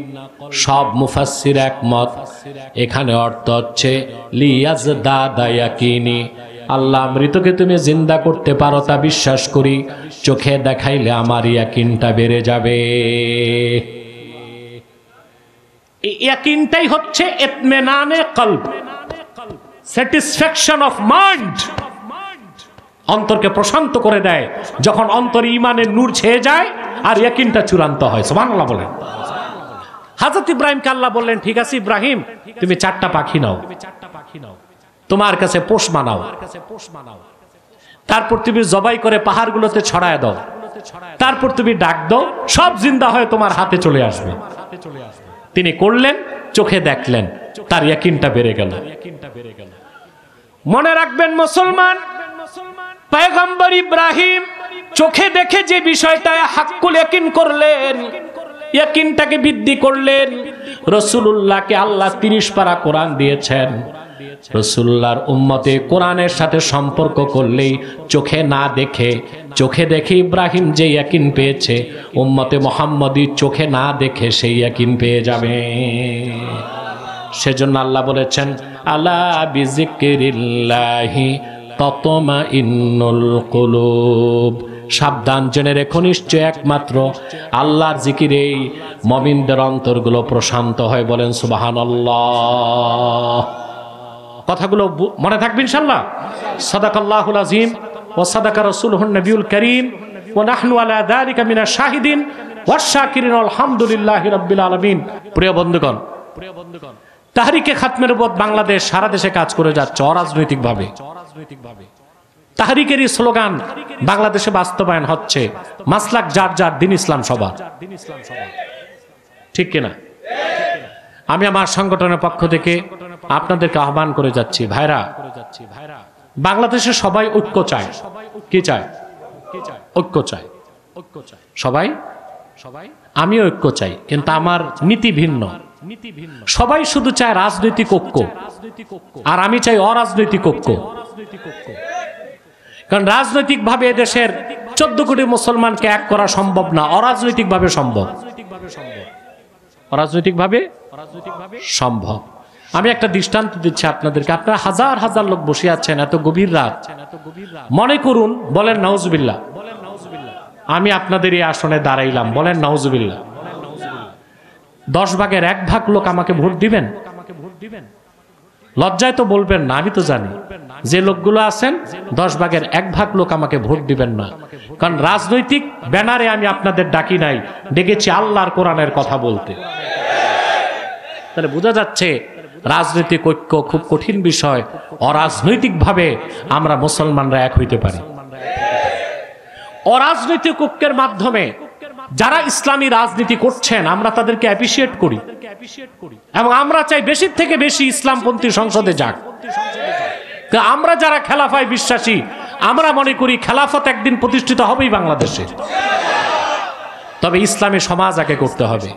A: সব মুফাসসির একমত, এখানে অর্থ হচ্ছে লিয়াজদাদা ইয়াকিনি। আল্লাহ, মৃতকে তুমি জিন্দা করতে পারো তা বিশ্বাস করি, চোখে দেখাইলে আমার ইয়াকিনটা বেড়ে যাবে। ইয়াকিনটাই হচ্ছে ইতমিনানে কলব, স্যাটিসফ্যাকশন অফ মাইন্ড। অন্তরকে প্রশান্ত করে দেয় যখন অন্তরে ঈমানের নূর ছেয়ে যায় আর ইয়াকিনটা চূড়ান্ত হয়। সুবহানাল্লাহ বলেন। হযরত ইব্রাহিমকে আল্লাহ বললেন, ঠিক আছে ইব্রাহিম, তুমি 4টা পাখি নাও, তোমার কাছে পোষ মানাও, তারপর তুমি জবাই করে পাহাড়গুলোতে ছড়ায় দাও, তারপর তুমি ডাক দাও, সব জিন্দা হয়ে তোমার হাতে চলে আসবে। তিনি করলেন, চোখে দেখলেন, তার ইয়াকিনটা বেড়ে গেল। মনে রাখবেন মুসলমান, পয়গম্বর ইব্রাহিম চোখে দেখে যে বিষয়টায় হাক্কুল ইয়াকিন করলেন, ইয়াকিনটাকে বৃদ্ধি করলেন। রাসূলুল্লাহকে আল্লাহ 30 পারা কোরআন দিয়েছেন। রাসূলুল্লাহর উম্মতে কোরআনের সাথে সম্পর্ক করলেই চোখে না দেখে, চোখে দেখে ইব্রাহিম যে ইয়াকিন পেয়েছে, উম্মতে মুহাম্মদী চোখে না দেখে সেই ইয়াকিন পেয়ে যাবে। সেজন্য আল্লাহ বলেছেন, আলা বিযিকরিল্লাহি তাতমাইন্নুল কুলুব। সাবধান, জেনে রেখো, নিশ্চয় একমাত্র আল্লাহর জিকিরেই মুমিনদের অন্তরগুলো প্রশান্ত হয়। বলেন সুবহানাল্লাহ। কথাগুলো মনে থাকবে ইনশাআল্লাহ। সাদাকাল্লাহুল আযীম ওয়া সাদাকা রাসূলুহুন নবিয়ুল কারীম ওয়া নাহনু আলা যালিকা মিনাশ শাহিদিন ওয়াশ শাকিরিন আলহামদুলিল্লাহি রাব্বিল আলামিন। প্রিয় বন্ধুগণ, তাহরিকে খাতমের উপর বাংলাদেশ সারা দেশে কাজ করে যাচ্ছে অরাজনৈতিকভাবে। তাহরিকেরই স্লোগান বাংলাদেশে বাস্তবায়ন হচ্ছে, মাসলাক যার যার, দিন ইসলাম সবার। ঠিক কিনা? আমি আমার সংগঠনের পক্ষ থেকে আপনাদেরকে আহ্বান করে যাচ্ছি, ভাইরা, বাংলাদেশে সবাই ঐক্য চায়। কি চায়? ঐক্য চায় সবাই। আমিও ঐক্য চাই, কিন্তু আমার নীতি ভিন্ন। সবাই শুধু চায় রাজনৈতিক ঐক্য, আর আমি চাই অরাজনৈতিক ঐক্য। কারণ রাজনৈতিক ভাবে এদেশের 14 কোটি মুসলমানকে এক করা সম্ভব না, অরাজনৈতিক ভাবে সম্ভব। অরাজনৈতিক ভাবে সম্ভব। আমি একটা দৃষ্টান্ত দিচ্ছি আপনাদেরকে। আপনারা হাজার হাজার লোক বসে আছেন এত গভীর রাত, মনে করুন, বলেন নাউজুবিল্লাহ, আমি আপনাদের এই আসনে দাঁড়াইলাম, বলেন নাউজুবিল্লাহ, 10 ভাগের 1 ভাগ লোক আমাকে ভোট দিবেন? লজ্জায় তো বলবেন না, আমি তো জানি যে লোকগুলো আছেন 10 ভাগের 1 ভাগ লোক আমাকে ভোট দিবেন না। কারণ রাজনৈতিক ব্যানারে আমি আপনাদের ডাকি নাই, ডেকেছি আল্লাহর কোরআনের কথা বলতে। তাহলে বোঝা যাচ্ছে রাজনৈতিক ঐক্য খুব কঠিন বিষয়। অরাজনৈতিক ভাবে আমরা মুসলমানরা এক হইতে পারি। অরাজনৈতিক ঐক্যের মাধ্যমে যারা ইসলামী রাজনীতি করছেন আমরা তাদেরকে অ্যাপ্রিশিয়েট করি, এবং আমরা চাই বেশির থেকে বেশি ইসলামপন্থী সংসদে যাক। আমরা যারা খেলাফায় বিশ্বাসী, আমরা মনে করি খেলাফত একদিন প্রতিষ্ঠিত হবেই বাংলাদেশে। তবে ইসলামী সমাজ আগে করতে হবে।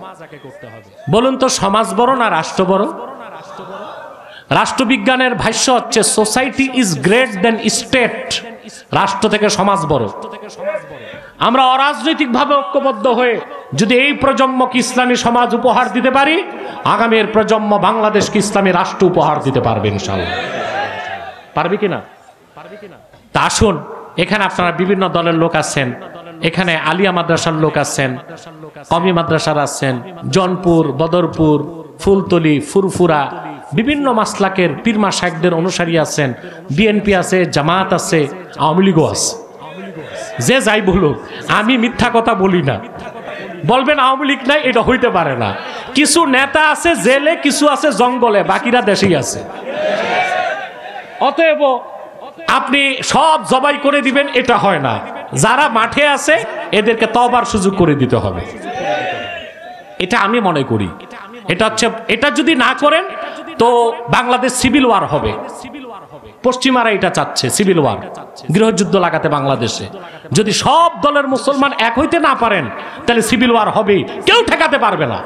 A: বলুন তো, সমাজ বড় না রাষ্ট্র বড়? রাষ্ট্রবিজ্ঞানের ভাষ্য হচ্ছে society is great than state. রাষ্ট্র থেকে সমাজ বড়। আমরা অরাজনৈতিক ভাবে ঐক্যবদ্ধ হয়ে যদি এই প্রজন্মকে ইসলামী সমাজ উপহার দিতে পারি, আগামীর প্রজন্ম বাংলাদেশকে ইসলামী রাষ্ট্র উপহার দিতে পারবে ইনশাআল্লাহ। পারবে কিনা? তা আসুন, এখানে আপনারা বিভিন্ন দলের লোক আছেন, এখানে আলিয়া মাদ্রাসার লোক আছেন, কমি মাদ্রাসার আছেন, জনপুর, বদরপুর, ফুলতলি, ফুরফুরা, বিভিন্ন মাসলাকের পীরমা শাইখদের অনুসারী আছেন, বিএনপি আছে, জামাত আছে, আওয়ামী লীগও আছে। যে যাই বলুক, আমি মিথ্যা কথা বলি না। বলবেন আওয়ামী লীগ নাই, এটা হইতে পারে না। কিছু নেতা আছে জেলে, কিছু আছে জঙ্গলে, বাকিরা দেশেই আছে। অতএব আপনি সব জবাই করে দিবেন, এটা হয় না। যারা মাঠে আছে এদেরকে তওবার সুযোগ করে দিতে হবে, এটা আমি মনে করি। এটা হচ্ছে, এটা যদি না করেন তো বাংলাদেশ সিভিল ওয়ার হবে। পশ্চিমারা এটা চাচ্ছে, সিভিল ওয়ার, গৃহযুদ্ধ লাগাতে বাংলাদেশে। যদি সব দলের মুসলমান এক হইতে না পারেন তাহলে সিভিল ওয়ার হবে, কেউ ঠেকাতে পারবে না।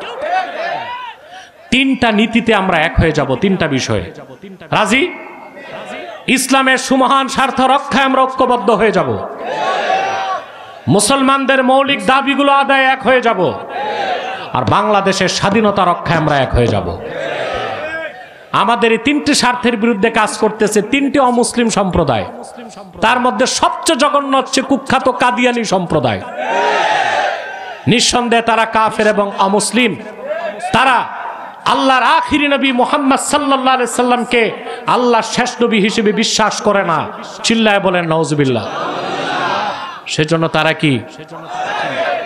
A: 3টা নীতিতে আমরা এক হয়ে যাব, 3টা বিষয়ে রাজি। ইসলামের সুমহান স্বার্থ রক্ষায় আমরা ঐক্যবদ্ধ হয়ে যাব। মুসলমানদের মৌলিক দাবিগুলো আদায়ে এক হয়ে যাব। আর বাংলাদেশের স্বাধীনতা রক্ষায় আমরা এক হয়ে যাব। আমাদের এই 3টি স্বার্থের বিরুদ্ধে কাজ করতেছে 3টি অমুসলিম সম্প্রদায়। তার মধ্যে সবচেয়ে জঘন্য হচ্ছে কুখ্যাত কাদিয়ানি সম্প্রদায়। নিঃসন্দেহে তারা কাফের এবং অমুসলিম। তারা আল্লাহর আখিরি নবী মুহাম্মদ সাল্লাল্লাহু আলাইহি সাল্লামকে আল্লাহর শেষ নবী হিসেবে বিশ্বাস করে না। চিল্লায় বলেন নাউজুবিল্লাহ। সেজন্য তারা কি?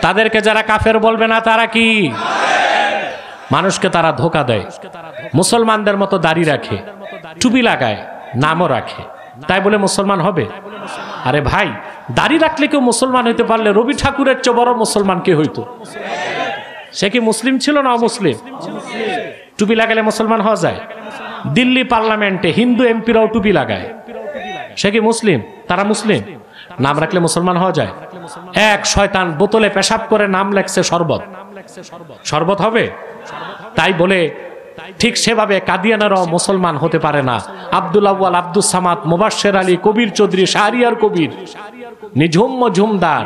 A: তাদেরকে যারা কাফের বলবে না তারা কি? মানুষকে তারা ধোঁকা দেয়। মুসলমানদের মতো দাড়ি রাখে, টুপি লাগায়, নামও রাখে, তাই বলে মুসলমান হবে? আরে ভাই, দাড়ি রাখলে কেউ মুসলমান হইতে পারলে রবি ঠাকুরের চেয়ে বড় মুসলমান কে হইতো? সে কি মুসলিম ছিল না অমুসলিম? টুপি লাগালে মুসলমান হওয়া যায়? দিল্লি পার্লামেন্টে হিন্দু এমপিরাও টুপি লাগায়, সে কি মুসলিম? তারা মুসলিম। নাম রাখলে মুসলমান হওয়া যায়? এক শয়তান বোতলে পেশাব করে নাম লেখছে শরবত, শরবত হবে? তাই বলে ঠিক সেভাবে কাদিয়ানেরাও মুসলমান হতে পারে না। আব্দুল আউয়াল, আব্দুল সামাদ, মুবাশশির আলী, কবির চৌধুরী, শাহরিয়ার কবির, নিঝুম মজুমদার,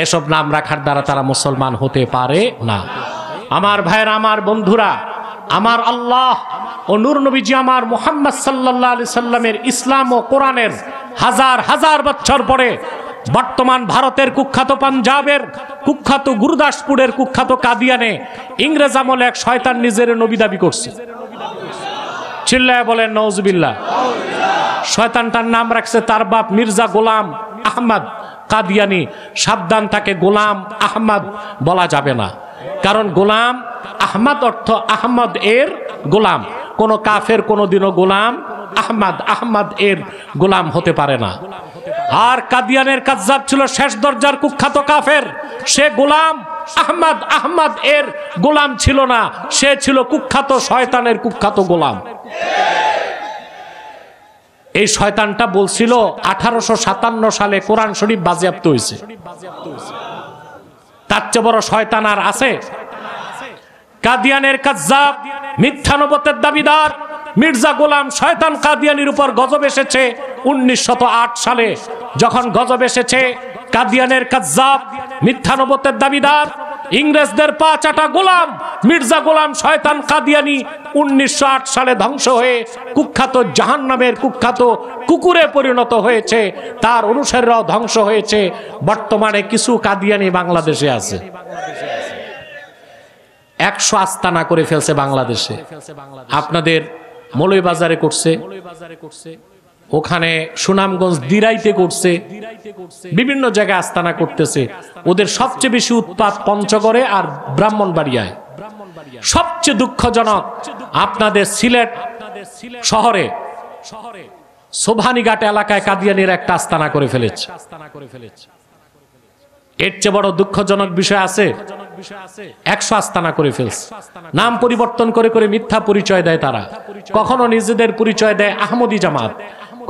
A: এসব নাম রাখার দ্বারা তারা মুসলমান হতে পারে না। আমার ভাইয়েরা, আমার বন্ধুরা, আমার আল্লাহ ও নূর নবীজি আমার মুহাম্মদ সাল্লাল্লাহু আলাইহি সাল্লামের ইসলাম ও কোরআনের হাজার হাজার বছর পরে বর্তমান ভারতের কুখ্যাত পাঞ্জাবের কুখ্যাত গুরুদাসপুরের কুখ্যাত কাদিয়ানে ইংরেজ আমলে এক শয়তান নিজের নবী দাবি করছে। চিল্লায় বলেন নাউজুবিল্লাহ। শয়তানটার নাম রাখছে তার বাপ মির্জা গোলাম আহমদ কাদিয়ানি। সাবধান, তাকে গোলাম আহমদ বলা যাবে না, কারণ গোলাম আহমদ অর্থ আহমদ এর গোলাম। কোন কাফের কোনদিনও গোলাম আহমদ এর গোলাম হতে পারে না। আর কাদিয়ানের কাজ্জাব ছিল শেষ দরজার কুখ্যাত কাফের। সে গোলাম আহমদ এর গোলাম ছিল না, সে ছিল কুখ্যাত শয়তানের কুখ্যাত গোলাম। এই শয়তানটা বলছিল 1857 সালে কোরআন শরীফ বাজেয়াপ্ত হয়েছে। তার চেয়ে বড় শয়তান আর আছে? কাদিয়ানের কাজ্জাব, মিথ্যা নবুয়তের দাবিদার মির্জা গোলাম শয়তান কাদিয়ানির উপর গজব এসেছে 1908 সালে। যখন গজব এসেছে, কাদিয়ানের কাজ্জাব, মিথ্যা নবুয়তের দাবিদার, ইংরেজদের পা চাটা গোলাম মির্জা গোলাম শয়তান কাদিয়ানি 1908 সালে ধ্বংস হয়ে কুখ্যাত জাহান্নামের কুখ্যাত কুকুরে পরিণত হয়েছে। তার অনুসারীরাও ধ্বংস হয়েছে। বর্তমানে কিছু কাদিয়ানি বাংলাদেশে আছে। 100 আস্তানা করে ফেলছে বাংলাদেশে। আপনাদের মৌলভীবাজারে করছে, ওখানে সুনামগঞ্জ দিরাইতে করছে, বিভিন্ন জায়গায় আস্তানা করতেছে। ওদের সবচেয়ে বেশি উৎপাত পঞ্চগড়ে আর ব্রাহ্মণবাড়িয়ায়। সবচেয়ে দুঃখজনক, আপনাদের সিলেট শহরে সোভানীঘাট এলাকায় কাদিয়ানির একটা আস্তানা করে ফেলেছে। এর চেয়ে বড় দুঃখজনক বিষয় আছে? 100 আস্তানা করে ফেলছে। নাম পরিবর্তন করে করে মিথ্যা পরিচয় দেয় তারা। কখনো নিজেদের পরিচয় দেয় আহমদী জামাত,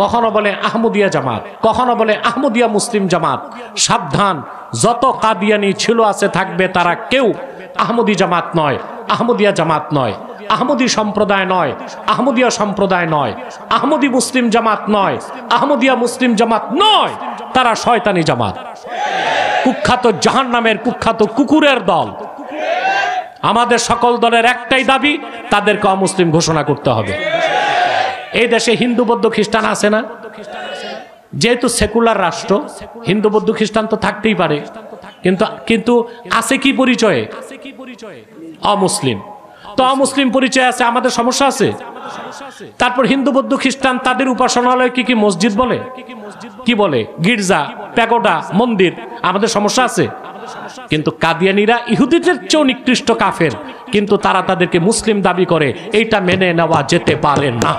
A: কখনো বলে আহমদিয়া জামাত, কখনো বলে আহমদিয়া মুসলিম জামাত। সাবধান, যত কাদিয়ানি ছিল আছে থাকবে, তারা কেউ আহমদী জামাত নয়, আহমদিয়া জামাত নয়, আহমদী সম্প্রদায় নয়, আহমদিয়া সম্প্রদায় নয়, আহমদী মুসলিম জামাত নয়, আহমদিয়া মুসলিম জামাত নয়। তারা শয়তানি জামাত, কুখ্যাত জাহান্নামের কুখ্যাত কুকুরের দল। আমাদের সকল দলের একটাই দাবি, তাদেরকে অমুসলিম ঘোষণা করতে হবে। এই দেশে হিন্দু বৌদ্ধ খ্রিস্টান আছে না? যেহেতু সেকুলার রাষ্ট্র, হিন্দু বৌদ্ধ খ্রিস্টান তো থাকতেই পারে, কিন্তু আছে কি পরিচয়ে? অমুসলিম। তো অমুসলিম পরিচয় আছে, আমাদের সমস্যা আছে। তারপর হিন্দু বৌদ্ধ খ্রিস্টান তাদের উপাসনালয় কি মসজিদ বলে? কি বলে? গির্জা, প্যাগোডা, মন্দির। আমাদের সমস্যা আছে। কিন্তু কাদিয়ানিরা ইহুদিদের চেয়েও নিকৃষ্ট কাফের, কিন্তু তারা তাদেরকে মুসলিম দাবি করে। এইটা মেনে নেওয়া যেতে পারে না।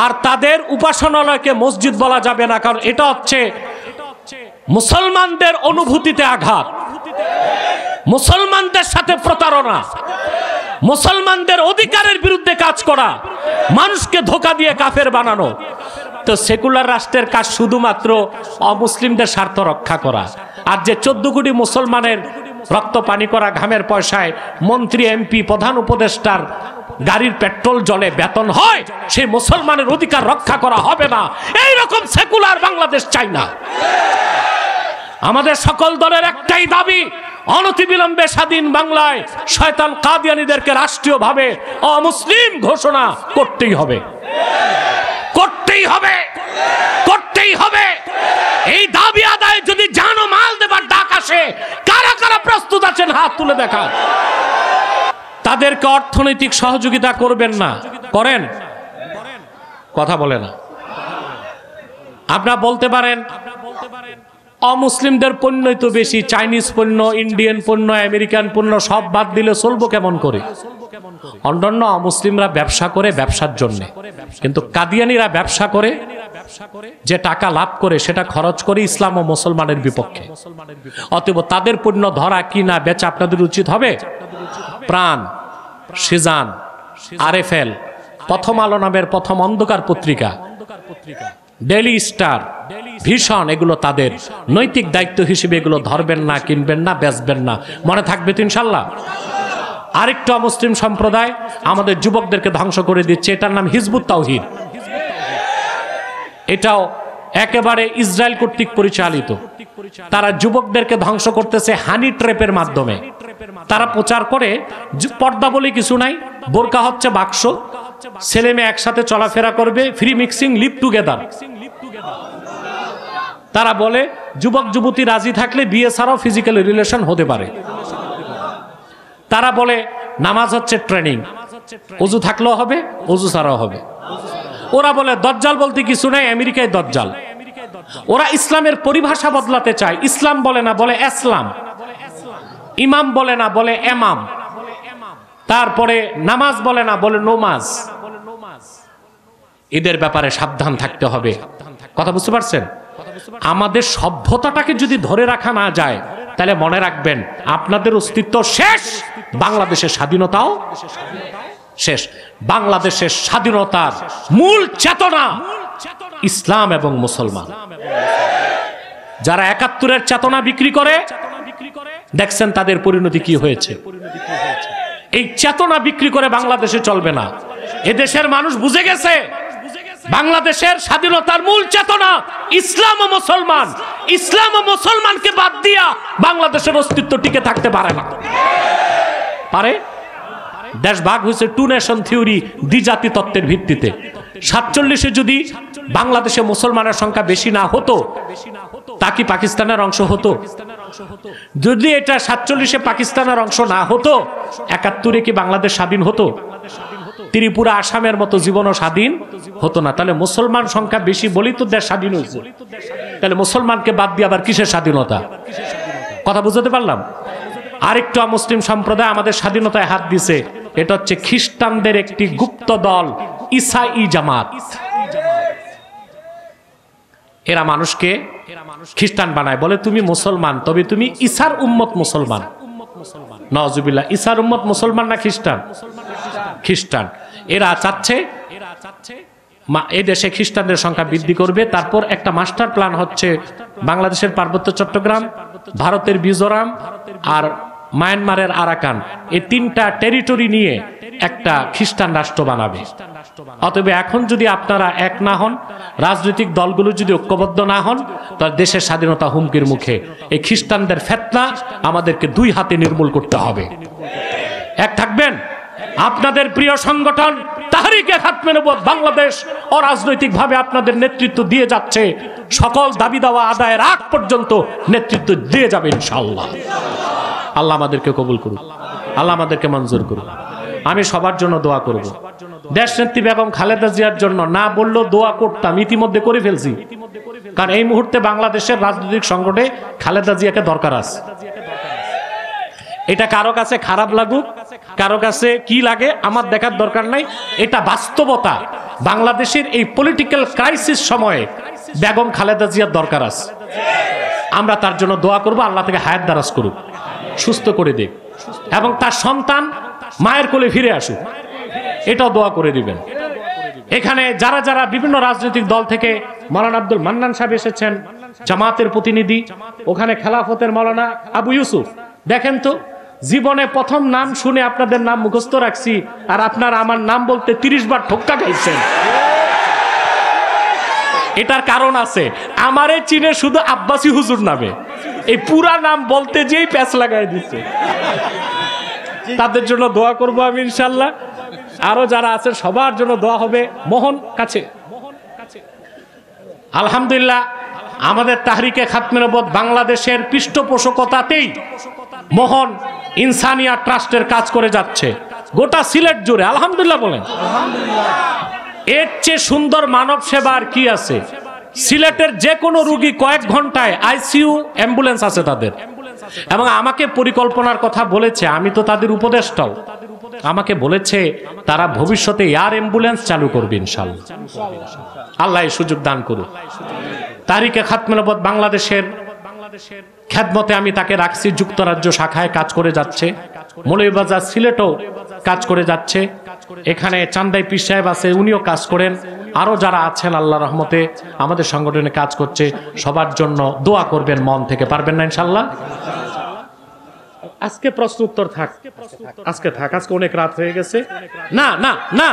A: আর তাদের উপাসনালয়কে মসজিদ বলা যাবে না, কারণ এটা হচ্ছে মুসলমানদের অনুভূতিতে আঘাত, মুসলমানদের সাথে প্রতারণা, মুসলমানদের অধিকারের বিরুদ্ধে কাজ করা, মানুষকে ধোঁকা দিয়ে কাফের বানানো। তো সেকুলার রাষ্ট্রের কাজ শুধুমাত্র অমুসলিমদের স্বার্থ রক্ষা করা। আর যে 14 কোটি মুসলমানের রক্ত পানি করা ঘামের পয়সায় মন্ত্রী, এমপি, প্রধান উপদেষ্টার গাড়ির পেট্রোল জলে বেতন হয়, সেই মুসলমানের অধিকার রক্ষা করা হবে না। এইরকম সেকুলার বাংলাদেশ চাই না। আমাদের সকল দলের একটাই দাবি, অনতিবিলম্বে স্বাধীন বাংলায় শয়তান কাদিয়ানীদেরকে রাষ্ট্রীয়ভাবে অমুসলিম ঘোষণা করতেই হবে, করতেই হবে, করতেই হবে। এই দাবি আদায় যদি জানো মাল দেবার ডাক আসে, কারা কারা প্রস্তুত আছেন হাত তুলে দেখান। তাদেরকে অর্থনৈতিক সহযোগিতা করবেন না, করেন? কথা বলে না। আপনারা বলতে পারেন অমুসলিমদের পণ্যই তো বেশি, চাইনিজ পণ্য, ইন্ডিয়ান পণ্য, আমেরিকান পণ্য সব বাদ দিলে চলবো কেমন করে? অন্যান্য অমুসলিমরা ব্যবসা করে ব্যবসার জন্য, কিন্তু কাদিয়ানিরা ব্যবসা করে যে টাকা লাভ করে সেটা খরচ করে ইসলাম ও মুসলমানের বিপক্ষে। অতএব তাদের পণ্য ধরা কিনা বেচা আপনাদের উচিত হবে। প্রাণ, সিজান, আরএফএল, প্রথম আলো নামের প্রথম অন্ধকার পত্রিকা, ডেইলি স্টার, ভিশন, এগুলো তাদের নৈতিক দায়িত্ব হিসেবে এগুলো ধরবেন না, কিনবেন না, বেচবেন না। মনে থাকবে তো ইনশাল্লাহ। আরেকটা মুসলিম সম্প্রদায় আমাদের যুবকদেরকে ধ্বংস করে দিচ্ছে, এটার নাম হিজবুত তাওহীদ। এটাও একেবারে ইসরায়েল কর্তৃক পরিচালিত। তারা যুবকদেরকে ধ্বংস করতেছে হানি ট্র্যাপের মাধ্যমে। তারা প্রচার করে পর্দা বলে কিছু নাই, বোরকা হচ্ছে বাক্স, ছেলে মেয়ে একসাথে চলাফেরা করবে, ফ্রি মিক্সিং, লিভ টুগেদার। তারা বলে যুবক যুবতী রাজি থাকলে বিয়ে ছাড়াও ফিজিক্যাল রিলেশন হতে পারে। তারা বলে নামাজ হচ্ছে ট্রেনিং, ওযু থাকলেও হবে, ওযু ছাড়াও হবে। ওরা বলে দজ্জাল বলতে কিছু নাই, আমেরিকায় দজ্জাল। ওরা ইসলামের পরিভাষা বদলাতে চায়। ইসলাম বলে না, বলে ইসলাম। ইমাম বলে না, বলে এমাম। তারপরে নামাজ বলে না, বলে নমাজ। এদের ব্যাপারে সাবধান থাকতে হবে। কথা বুঝতে পারছেন? আমাদের সভ্যতাটাকে যদি ধরে রাখা না যায় তাহলে মনে রাখবেন আপনাদের অস্তিত্ব শেষ, বাংলাদেশের স্বাধীনতাও শেষ। বাংলাদেশের স্বাধীনতার মূল চেতনা ইসলাম এবং মুসলমান। যারা ৭১-এর চেতনা বিক্রি করে দেখছেন তাদের পরিণতি কি হয়েছে। এই চেতনা বিক্রি করে বাংলাদেশে চলবে না। এদেশের মানুষ বুঝে গেছে বাংলাদেশের স্বাধীনতার মূল চেতনা ইসলাম ও মুসলমান। ইসলাম ও মুসলমানকে বাদ দিয়া বাংলাদেশের অস্তিত্ব টিকে থাকতে পারে না। পারে? দেশ ভাগ হয়েছে টু নেশন থিওরি, দ্বিজাতি তত্ত্বের ভিত্তিতে। ৪৭-এ যদি বাংলাদেশে মুসলমানের সংখ্যা বেশি না হতো তা কি পাকিস্তানের অংশ হতো? যদি এটা ৪৭-এ পাকিস্তানের অংশ না হতো ৭১-এ কি বাংলাদেশ স্বাধীন হতো? ত্রিপুরা, আসামের মতো জীবনও স্বাধীন হতো না। তাহলে মুসলমান সংখ্যা বেশি বলেই তো দেশ স্বাধীন হয়েছে। তাহলে মুসলমানকে বাদ দিয়ে আবার কিসের স্বাধীনতা? কথা বুঝতে পারলাম? আরেকটু মুসলিম সম্প্রদায় আমাদের স্বাধীনতায় হাত দিছে। এটা হচ্ছে খ্রিস্টানদের একটি গুপ্ত দল, ঈসাই জামাত। এরা মানুষকে খ্রিস্টান বানায়, বলে তুমি মুসলমান, তবে তুমি ঈসার উম্মত মুসলমান। নাউজুবিল্লাহ। ঈসার উম্মত মুসলমান না খ্রিস্টান? খ্রিস্টান। এরা চাচ্ছে এই দেশে খ্রিস্টানদের সংখ্যা বৃদ্ধি করবে। তারপর একটা মাস্টার প্ল্যান হচ্ছে বাংলাদেশের পার্বত্য চট্টগ্রাম, ভারতের মিজোরাম আর মায়ানমারের আরাকান, এই ৩টা টেরিটরি নিয়ে একটা খ্রিস্টান রাষ্ট্র বানাবে। অতএব এখন যদি আপনারা এক না হন, রাজনৈতিক দলগুলো যদি ঐক্যবদ্ধ না হন, তাহলে দেশের স্বাধীনতা হুমকির মুখে। এই খ্রিস্টানদের ফিতনা আমাদেরকে ২ হাতে নির্মূল করতে হবে। এক থাকবেন? আপনাদের প্রিয় সংগঠন তাহরিকে খাতমে নবুয়ত বাংলাদেশ অরাজনৈতিকভাবে আপনাদের নেতৃত্ব দিয়ে যাচ্ছে। সকল দাবি দাওয়া আদায়ের আগ পর্যন্ত নেতৃত্ব দিয়ে যাবে ইনশাআল্লাহ। আল্লাহ আমাদেরকে কবুল করুন, আল্লাহ আমাদেরকে মঞ্জুর করুন। আমি সবার জন্য দোয়া করব। দেশনেত্রী বেগম খালেদা জিয়ার জন্য না বললেও দোয়া করতাম, ইতিমধ্যে করে ফেলছি। কারণ এই মুহূর্তে বাংলাদেশের রাজনৈতিক সংকটে খালেদা জিয়াকে দরকার আছে। এটা কারো কাছে খারাপ লাগুক, কারো কাছে কি লাগে আমার দেখার দরকার নাই। এটা বাস্তবতা। বাংলাদেশের এই পলিটিক্যাল ক্রাইসিস সময়ে বেগম খালেদা জিয়ার দরকার আছে। আমরা তার জন্য দোয়া করব, আল্লাহ থেকে হায়াত দারাজ করুক, সুস্থ করে দিক, এবং তার সন্তান মায়ের কোলে ফিরে আসুক, এটাও দোয়া করে দিবেন। এখানে যারা যারা বিভিন্ন রাজনৈতিক দল থেকে, মাওলানা আব্দুল মান্নান সাহেব এসেছেন, জামাতের প্রতিনিধি, ওখানে খেলাফতের মাওলানা আবু ইউসুফ। দেখেন তো, জীবনে প্রথম নাম শুনে আপনাদের নাম মুখস্থ রাখছি, আর আপনারা আমার নাম বলতে ৩০ বার ঠোক্কা খাইছেন। এটার কারণ আছে, আমারে চিনে শুধু আব্বাসী হুজুর নামে, এই পুরা নাম বলতে যেই প্যাচ লাগাই দিচ্ছে। তাদের জন্য দোয়া করবো আমি ইনশাল্লাহ। আরো যারা আছেন সবার জন্য দোয়া হবে। মোহন কাছে আলহামদুলিল্লাহ আমাদের তাহরিকে খাতমে নবুয়ত বাংলাদেশের পৃষ্ঠপোষকতাতেই মোহন ইনসানিয়া ট্রাস্টের কাজ করে যাচ্ছে গোটা সিলেট জুড়ে। আলহামদুলিল্লাহ বলেন। এর চেয়ে সুন্দর মানব সেবার কি আছে? সিলেটের যে কোনো রোগী কয়েক ঘন্টায় আইসিইউ অ্যাম্বুলেন্স আছে তাদের, এবং আমাকে পরিকল্পনার কথা বলেছে, আমি তো তাদের উপদেষ্টাও। আমাকে বলেছে তারা ভবিষ্যতে এয়ার অ্যাম্বুলেন্স চালু করবে ইনশাআল্লাহ। আল্লাহ এই সুযোগ দান করুক। তাহরিকে খাতমে নবুয়ত বাংলাদেশের খেদমতে আমি তাকে রাখছি। যুক্তরাজ্য শাখায় কাজ করে যাচ্ছে, মৌলভীবাজার সিলেটও কাজ করে যাচ্ছে। এখানে চান্দাই পীর সাহেব আছে, উনিও কাজ করেন। আরো যারা আছেন আল্লাহ রহমতে আমাদের সংগঠনে কাজ করছে, সবার জন্য দোয়া করবেন মন থেকে। পারবেন না ইনশাআল্লাহ? আজকে প্রশ্ন উত্তর থাক, আজকে থাক, আজকে অনেক রাত হয়ে গেছে। না না না,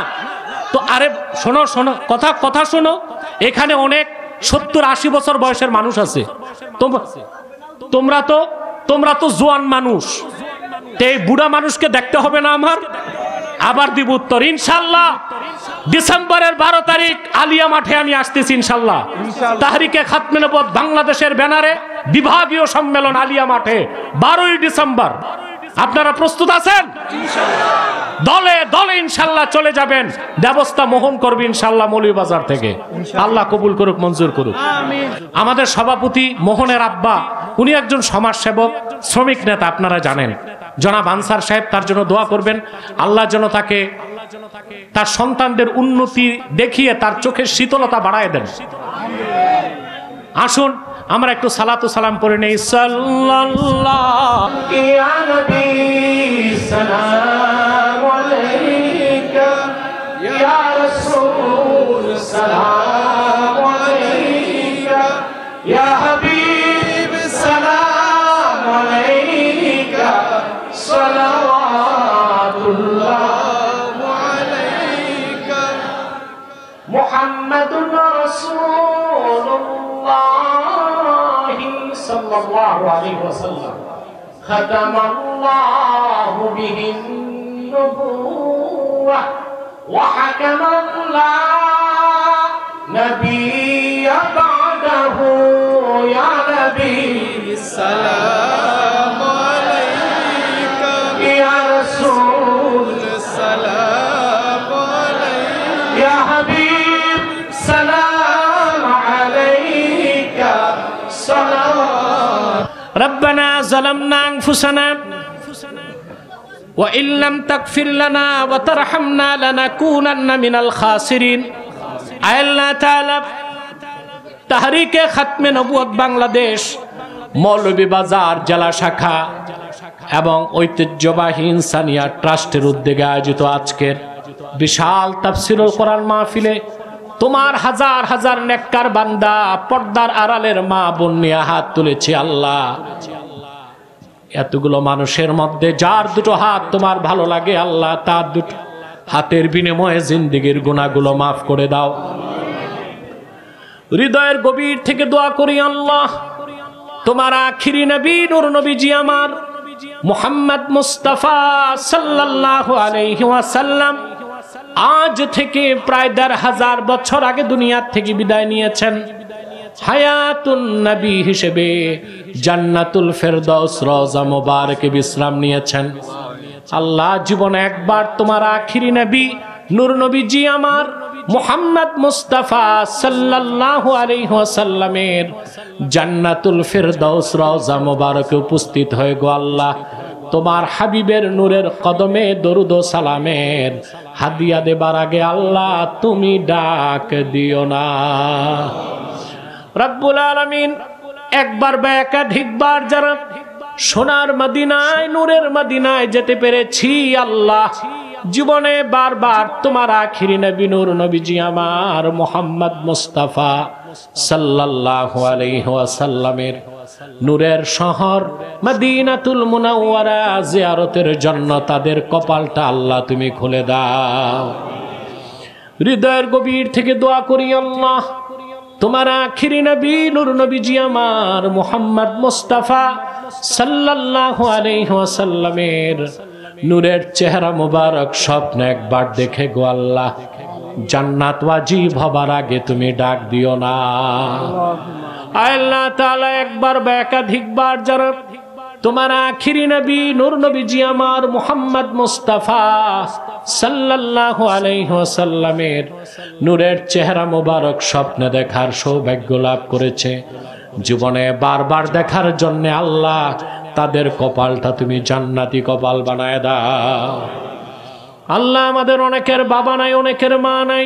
A: তো আরে শোনো শোনো, কথা শোনো। এখানে অনেক ৭০-৮০ বছর বয়সের মানুষ আছে। তোমরা তো জোয়ান মানুষ, এই বুড়া মানুষকে দেখতে হবে না আমার? আবার দিব উত্তর ইনশাআল্লাহ। ডিসেম্বরের 12 তারিখ আলিয়া মাঠে আমি আসতেছি ইনশাআল্লাহ। তাহরিকে খাতমে নবুয়ত বাংলাদেশের ব্যানারে বিভাগীয় সম্মেলন আলিয়া মাঠে 12ই ডিসেম্বর। আপনারা প্রস্তুত আছেন? দলে দলে ইনশাআল্লাহ চলে যাবেন, ব্যবস্থা মোহন করবে ইনশাআল্লাহ মৌলভীবাজার থেকে। আল্লাহ কবুল করুক, মঞ্জুর করুক। আমাদের সভাপতি মোহনের আব্বা, উনি একজন সমাজসেবক, শ্রমিক নেতা, আপনারা জানেন। জনাব আনসার সাহেব তার জন্য দোয়া করবেন, আল্লাহ যেন তাকে তার সন্তানদের উন্নতি দেখিয়ে তার চোখের শীতলতা বাড়ায় দেন। আসুন আমরা একটু সালাতু সালাম পড়ে নেই। সাল্লাল্লাহু ইয়া নবী সালামু আলাইকা ইয়া রাসূল সালামু আলাইকা ইয়া হাবিব সালামু আলাইকা সালাওয়াতুল্লাহু আলাইকা মুহাম্মাদুর রাসূলুল্লাহ সাল্লাল্লাহু আলাইহি ওয়াসাল্লাম খাতামাল্লাহু বিহিন নবুওয়াহ ওয়া হাকামা লা নাবিয়্যা বা'দাহু ইয়া নবী সালামু আলাইকা ইয়া রাসূল সালামু আলাইকা ইয়া হাবিব সালামু আলাইকা ربنا ظلمنا أنفسنا وإن لم تغفر لنا وترحمنا لنكونن من الخاسرين। আল্লাহ তাআলা তাহরিকে খাতমে নবুয়ত বাংলাদেশ মৌলভীবাজার জেলা শাখা এবং ঐতিহ্যবাহী ইনসানিয়াত ট্রাস্টের উদ্যোগে আয়োজিত আজকের বিশাল তাফসীরুল কোরআন মাহফিলে তোমার হাজার হাজার নেককার বান্দা, পর্দার আড়ালের মা বোন নিয়ে হাত তুলেছি। আল্লাহ, এতগুলো মানুষের মধ্যে যার দুটো হাত তোমার ভালো লাগে আল্লাহ, তার দুটো হাতের বিনিময়ে জিন্দেগীর গুনাহগুলো মাফ করে দাও। হৃদয়ের গভীর থেকে দোয়া করি আল্লাহ, তোমার আখিরি নবী নূর নবীজি আমার মুহাম্মদ মুস্তাফা সাল্লাল্লাহু আলাইহি ওয়াসাল্লাম আজ থেকে প্রায় ১৫০০ বছর আগে দুনিয়ার থেকে বিদায় নিয়েছেন। হায়াতুন নবী হিসেবে জান্নাতুল ফেরদাউস রওজা মুবারকে বিশ্রাম নিয়েছেন। আল্লাহ, জীবনে একবার তোমার আখিরি নবী নূর নবীজি আমার মুহাম্মদ মুস্তাফা সাল্লাল্লাহু আলাইহি ওয়াসাল্লামের জান্নাতুল ফেরদাউস রওজা মুবারকে উপস্থিত হয়ে গো আল্লাহ, তোমার হাবিবের নূরের কদমে দরুদ ও সালামের হাদিয়া দেবার আগে আল্লাহ তুমি ডাক দিও না। রব্বুল আলামিন, একবার বা একাধিকবার যারা সোনার মদিনায় নূরের মদিনায় যেতে পেরেছি আল্লাহ, জীবনে বারবার তোমার আখিরি নবী নূর নবীজি আমার মুহাম্মদ মুস্তাফা সাল্লাল্লাহু আলাইহি ওয়াসাল্লামের নূরের শহর মদিনাতুল মুনাওয়ারা জিয়ারতের জন্য তাদের কপালটা আল্লাহ তুমি খুলে দাও। হৃদয়ের গভীর থেকে দোয়া করি আল্লাহ, তোমার আখিরি নবী নূর নবীজি আমার মুহাম্মদ মুস্তাফা সাল্লাল্লাহু আলাইহি ওয়াসাল্লামের নূরের চেহারা মুবারক স্বপ্ন একবার দেখে গো আল্লাহ, জান্নাত ওয়াজিব হবার আগে তুমি ডাক দিও না। আল্লাহ তাআলা, একবার বা একাধিকবার যারা তোমার আখিরি নবী নূর নবীজি আমার মুহাম্মদ মুস্তাফা সাল্লাল্লাহু আলাইহি ওয়াসাল্লামের নূরের চেহারা মুবারক স্বপ্নে দেখার সৌভাগ্য লাভ করেছে, জীবনে বারবার দেখার জন্য আল্লাহ তাদের কপালটা তুমি জান্নাতি কপাল বানায় দাও। আল্লাহ, আমাদের অনেকের বাবা নাই, অনেকের মা নাই,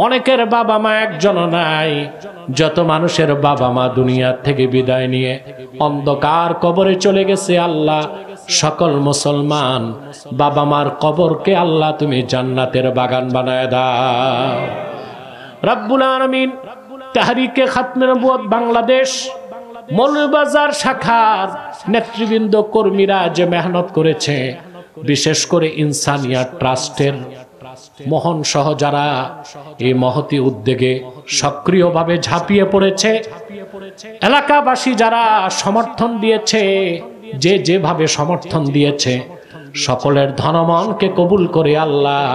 A: অনেকের বাবা মা একজন নাই। যত মানুষের বাবা মা দুনিয়া থেকে বিদায় নিয়ে অন্ধকার কবরে চলে গেছে আল্লাহ, সকল মুসলমান বাবা মার কবরকে আল্লাহ তুমি জান্নাতের বাগান বানায় দাও। রব্বুল আলামিন, তাহরিকে খাতমে নবুয়ত বাংলাদেশ মৌলভীবাজার শাখার নেতৃবৃন্দ কর্মীরা যে মেহনত করেছে, বিশেষ করে ইনসানিয়াত ট্রাস্টের মোহন সহ যারা এই মহতি উদ্যোগে সক্রিয়ভাবে ঝাঁপিয়ে পড়েছে, এলাকাবাসী যারা সমর্থন দিয়েছে, যে যেভাবে সমর্থন দিয়েছে সকলের ধনমনকে কবুল করে আল্লাহ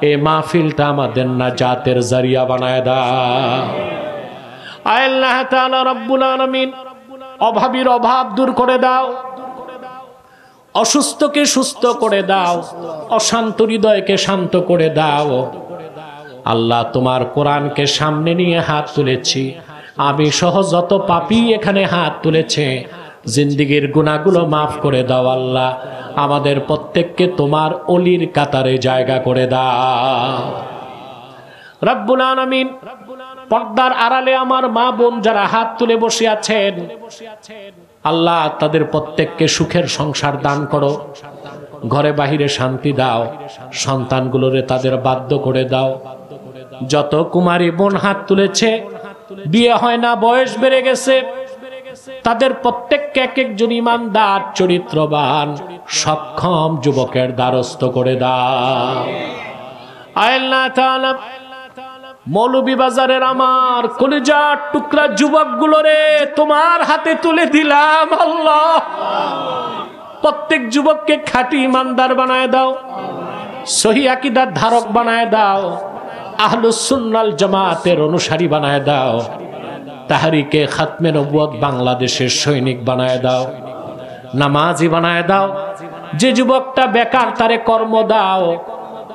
A: এই মাহফিলটা আমাদের নাজাতের জরিয়া বানায় দাও। আল্লাহ তাআলা রব্বুল আলামিন অভাবীর অভাব দূর করে দাও, অসুস্থকে সুস্থ করে দাও, অশান্ত হৃদয়কে শান্ত করে দাও। আল্লাহ তোমার কোরআনকে সামনে নিয়ে হাত তুলেছি, আমি সহ যত পাপী এখানে হাত তুলেছে, জিন্দেগীর গুনাহগুলো মাফ করে দাও আল্লাহ। আমাদের প্রত্যেককে তোমার অলির কাতারে জায়গা করে দাও রব্বুল আলামিন। পর্দার আড়ালে আমার মা বোন যারা হাত তুলে বসে আছেন, আল্লাহ তাদের প্রত্যেককে সুখের সংসার দান করো, ঘরে বাহিরে শান্তি দাও, সন্তানগুলোরে তাদের বাধ্য করে দাও। যত কুমারী বোন হাত তুলেছে, বিয়ে হয় না, বয়স বেড়ে গেছে, তাদের প্রত্যেককে এক একজন ইমানদার, চরিত্রবান, সক্ষম যুবকের দ্বারস্থ করে দাও আল্লাহ তাআলা। মৌলভীবাজারের আমার কলিজার টুকরা যুবকগুলোরে তোমার হাতে তুলে দিলাম আল্লাহ। প্রত্যেক যুবককে খাঁটি ইমানদার বানায় দাও, সহি আকীদার ধারক বানায় দাও, আহলুস সুন্নাল জামাতের অনুসারী বানায় দাও, তাহরিকে খাতমে নবুয়ত বাংলাদেশের সৈনিক বানায় দাও, নামাজি বানায় দাও। যে যুবকটা বেকার তারে কর্ম দাও,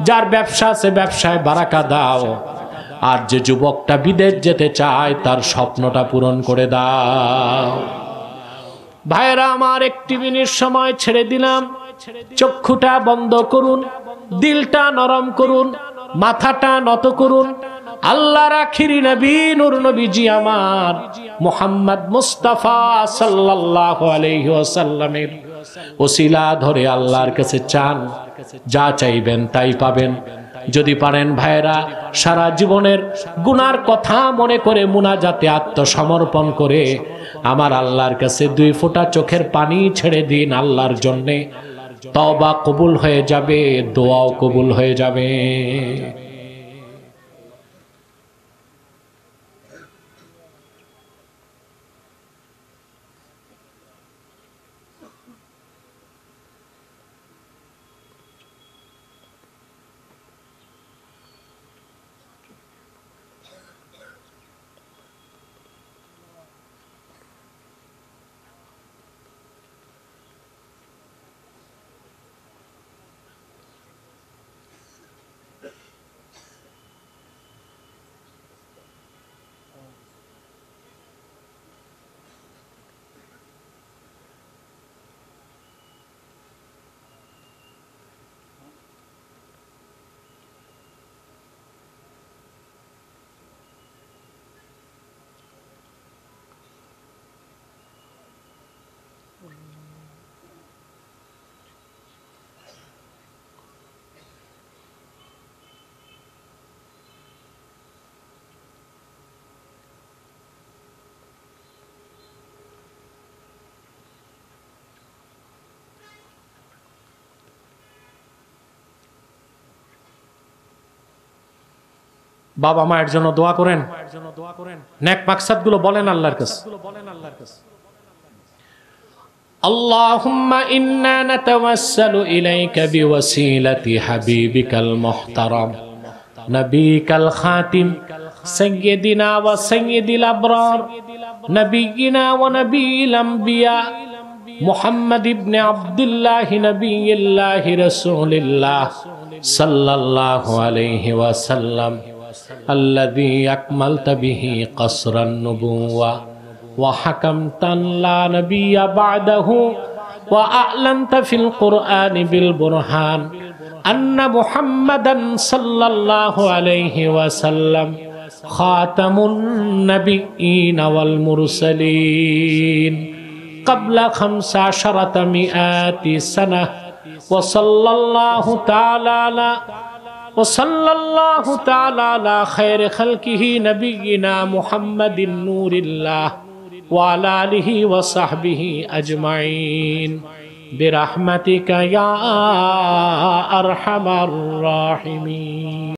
A: যার ব্যবসা আছে ব্যবসায় বারাকা দাও, আর যে যুবকটা বিদেশ যেতে চায় তার স্বপ্নটা পূরণ করে দাও। ভাইরা আমার, একটি মিনিট সময় ছেড়ে দিলাম, চক্ষুটা বন্ধ করুন, দিলটা নরম করুন, মাথাটা নত করুন। আল্লাহর আখিরি নবী নূর নবীজি আমার মুহাম্মদ মুস্তাফা সাল্লাল্লাহু আলাইহি ওয়াসাল্লামের ওসিলা ধরে আল্লাহর কাছে চান, যা চাইবেন তাই পাবেন। যদি পারেন ভাইরা, সারা জীবনের গুনার কথা মনে করে মুনাজাতে আত্মসমর্পণ করে আমার আল্লাহর কাছে 2 ফোঁটা চোখের পানি ছেড়ে দিন আল্লাহর জন্যে। তওবা কবুল হয়ে যাবে, দোয়াও কবুল হয়ে যাবে। বাবা মায়ের জন্য দোয়া করেন, নেক মাকসাদগুলো বলেন আল্লাহর কাছে। আল্লাহুম্মা ইন্না নাতাওয়াসসালু ইলাইকা বিওয়াসিলাতি হাবিবিকাল মুহতারাম নবিকাল খাতিম সাইয়্যিদিনা ওয়া সাইয়্যিদিল আবরার নবিয়িনা ওয়া নবিয়িল আমবিয়া মুহাম্মদ ইবনে আব্দুল্লাহ নবিয়্যিল্লাহি রাসূলিল্লাহ সাল্লাল্লাহু আলাইহি ওয়াসাল্লাম الذي أكملت به قصر النبوة وحكمت لا نبي بعده وأعلنت في القرآن بالبرهان أن محمدا صلى الله عليه وسلم خاتم النبيين والمرسلين قبل 1500 سنة وصلى الله تعالى على خير خلقه نبينا محمد نور الله وعلى آله وصحبه أجمعين برحمتك يا أرحم الراحمين.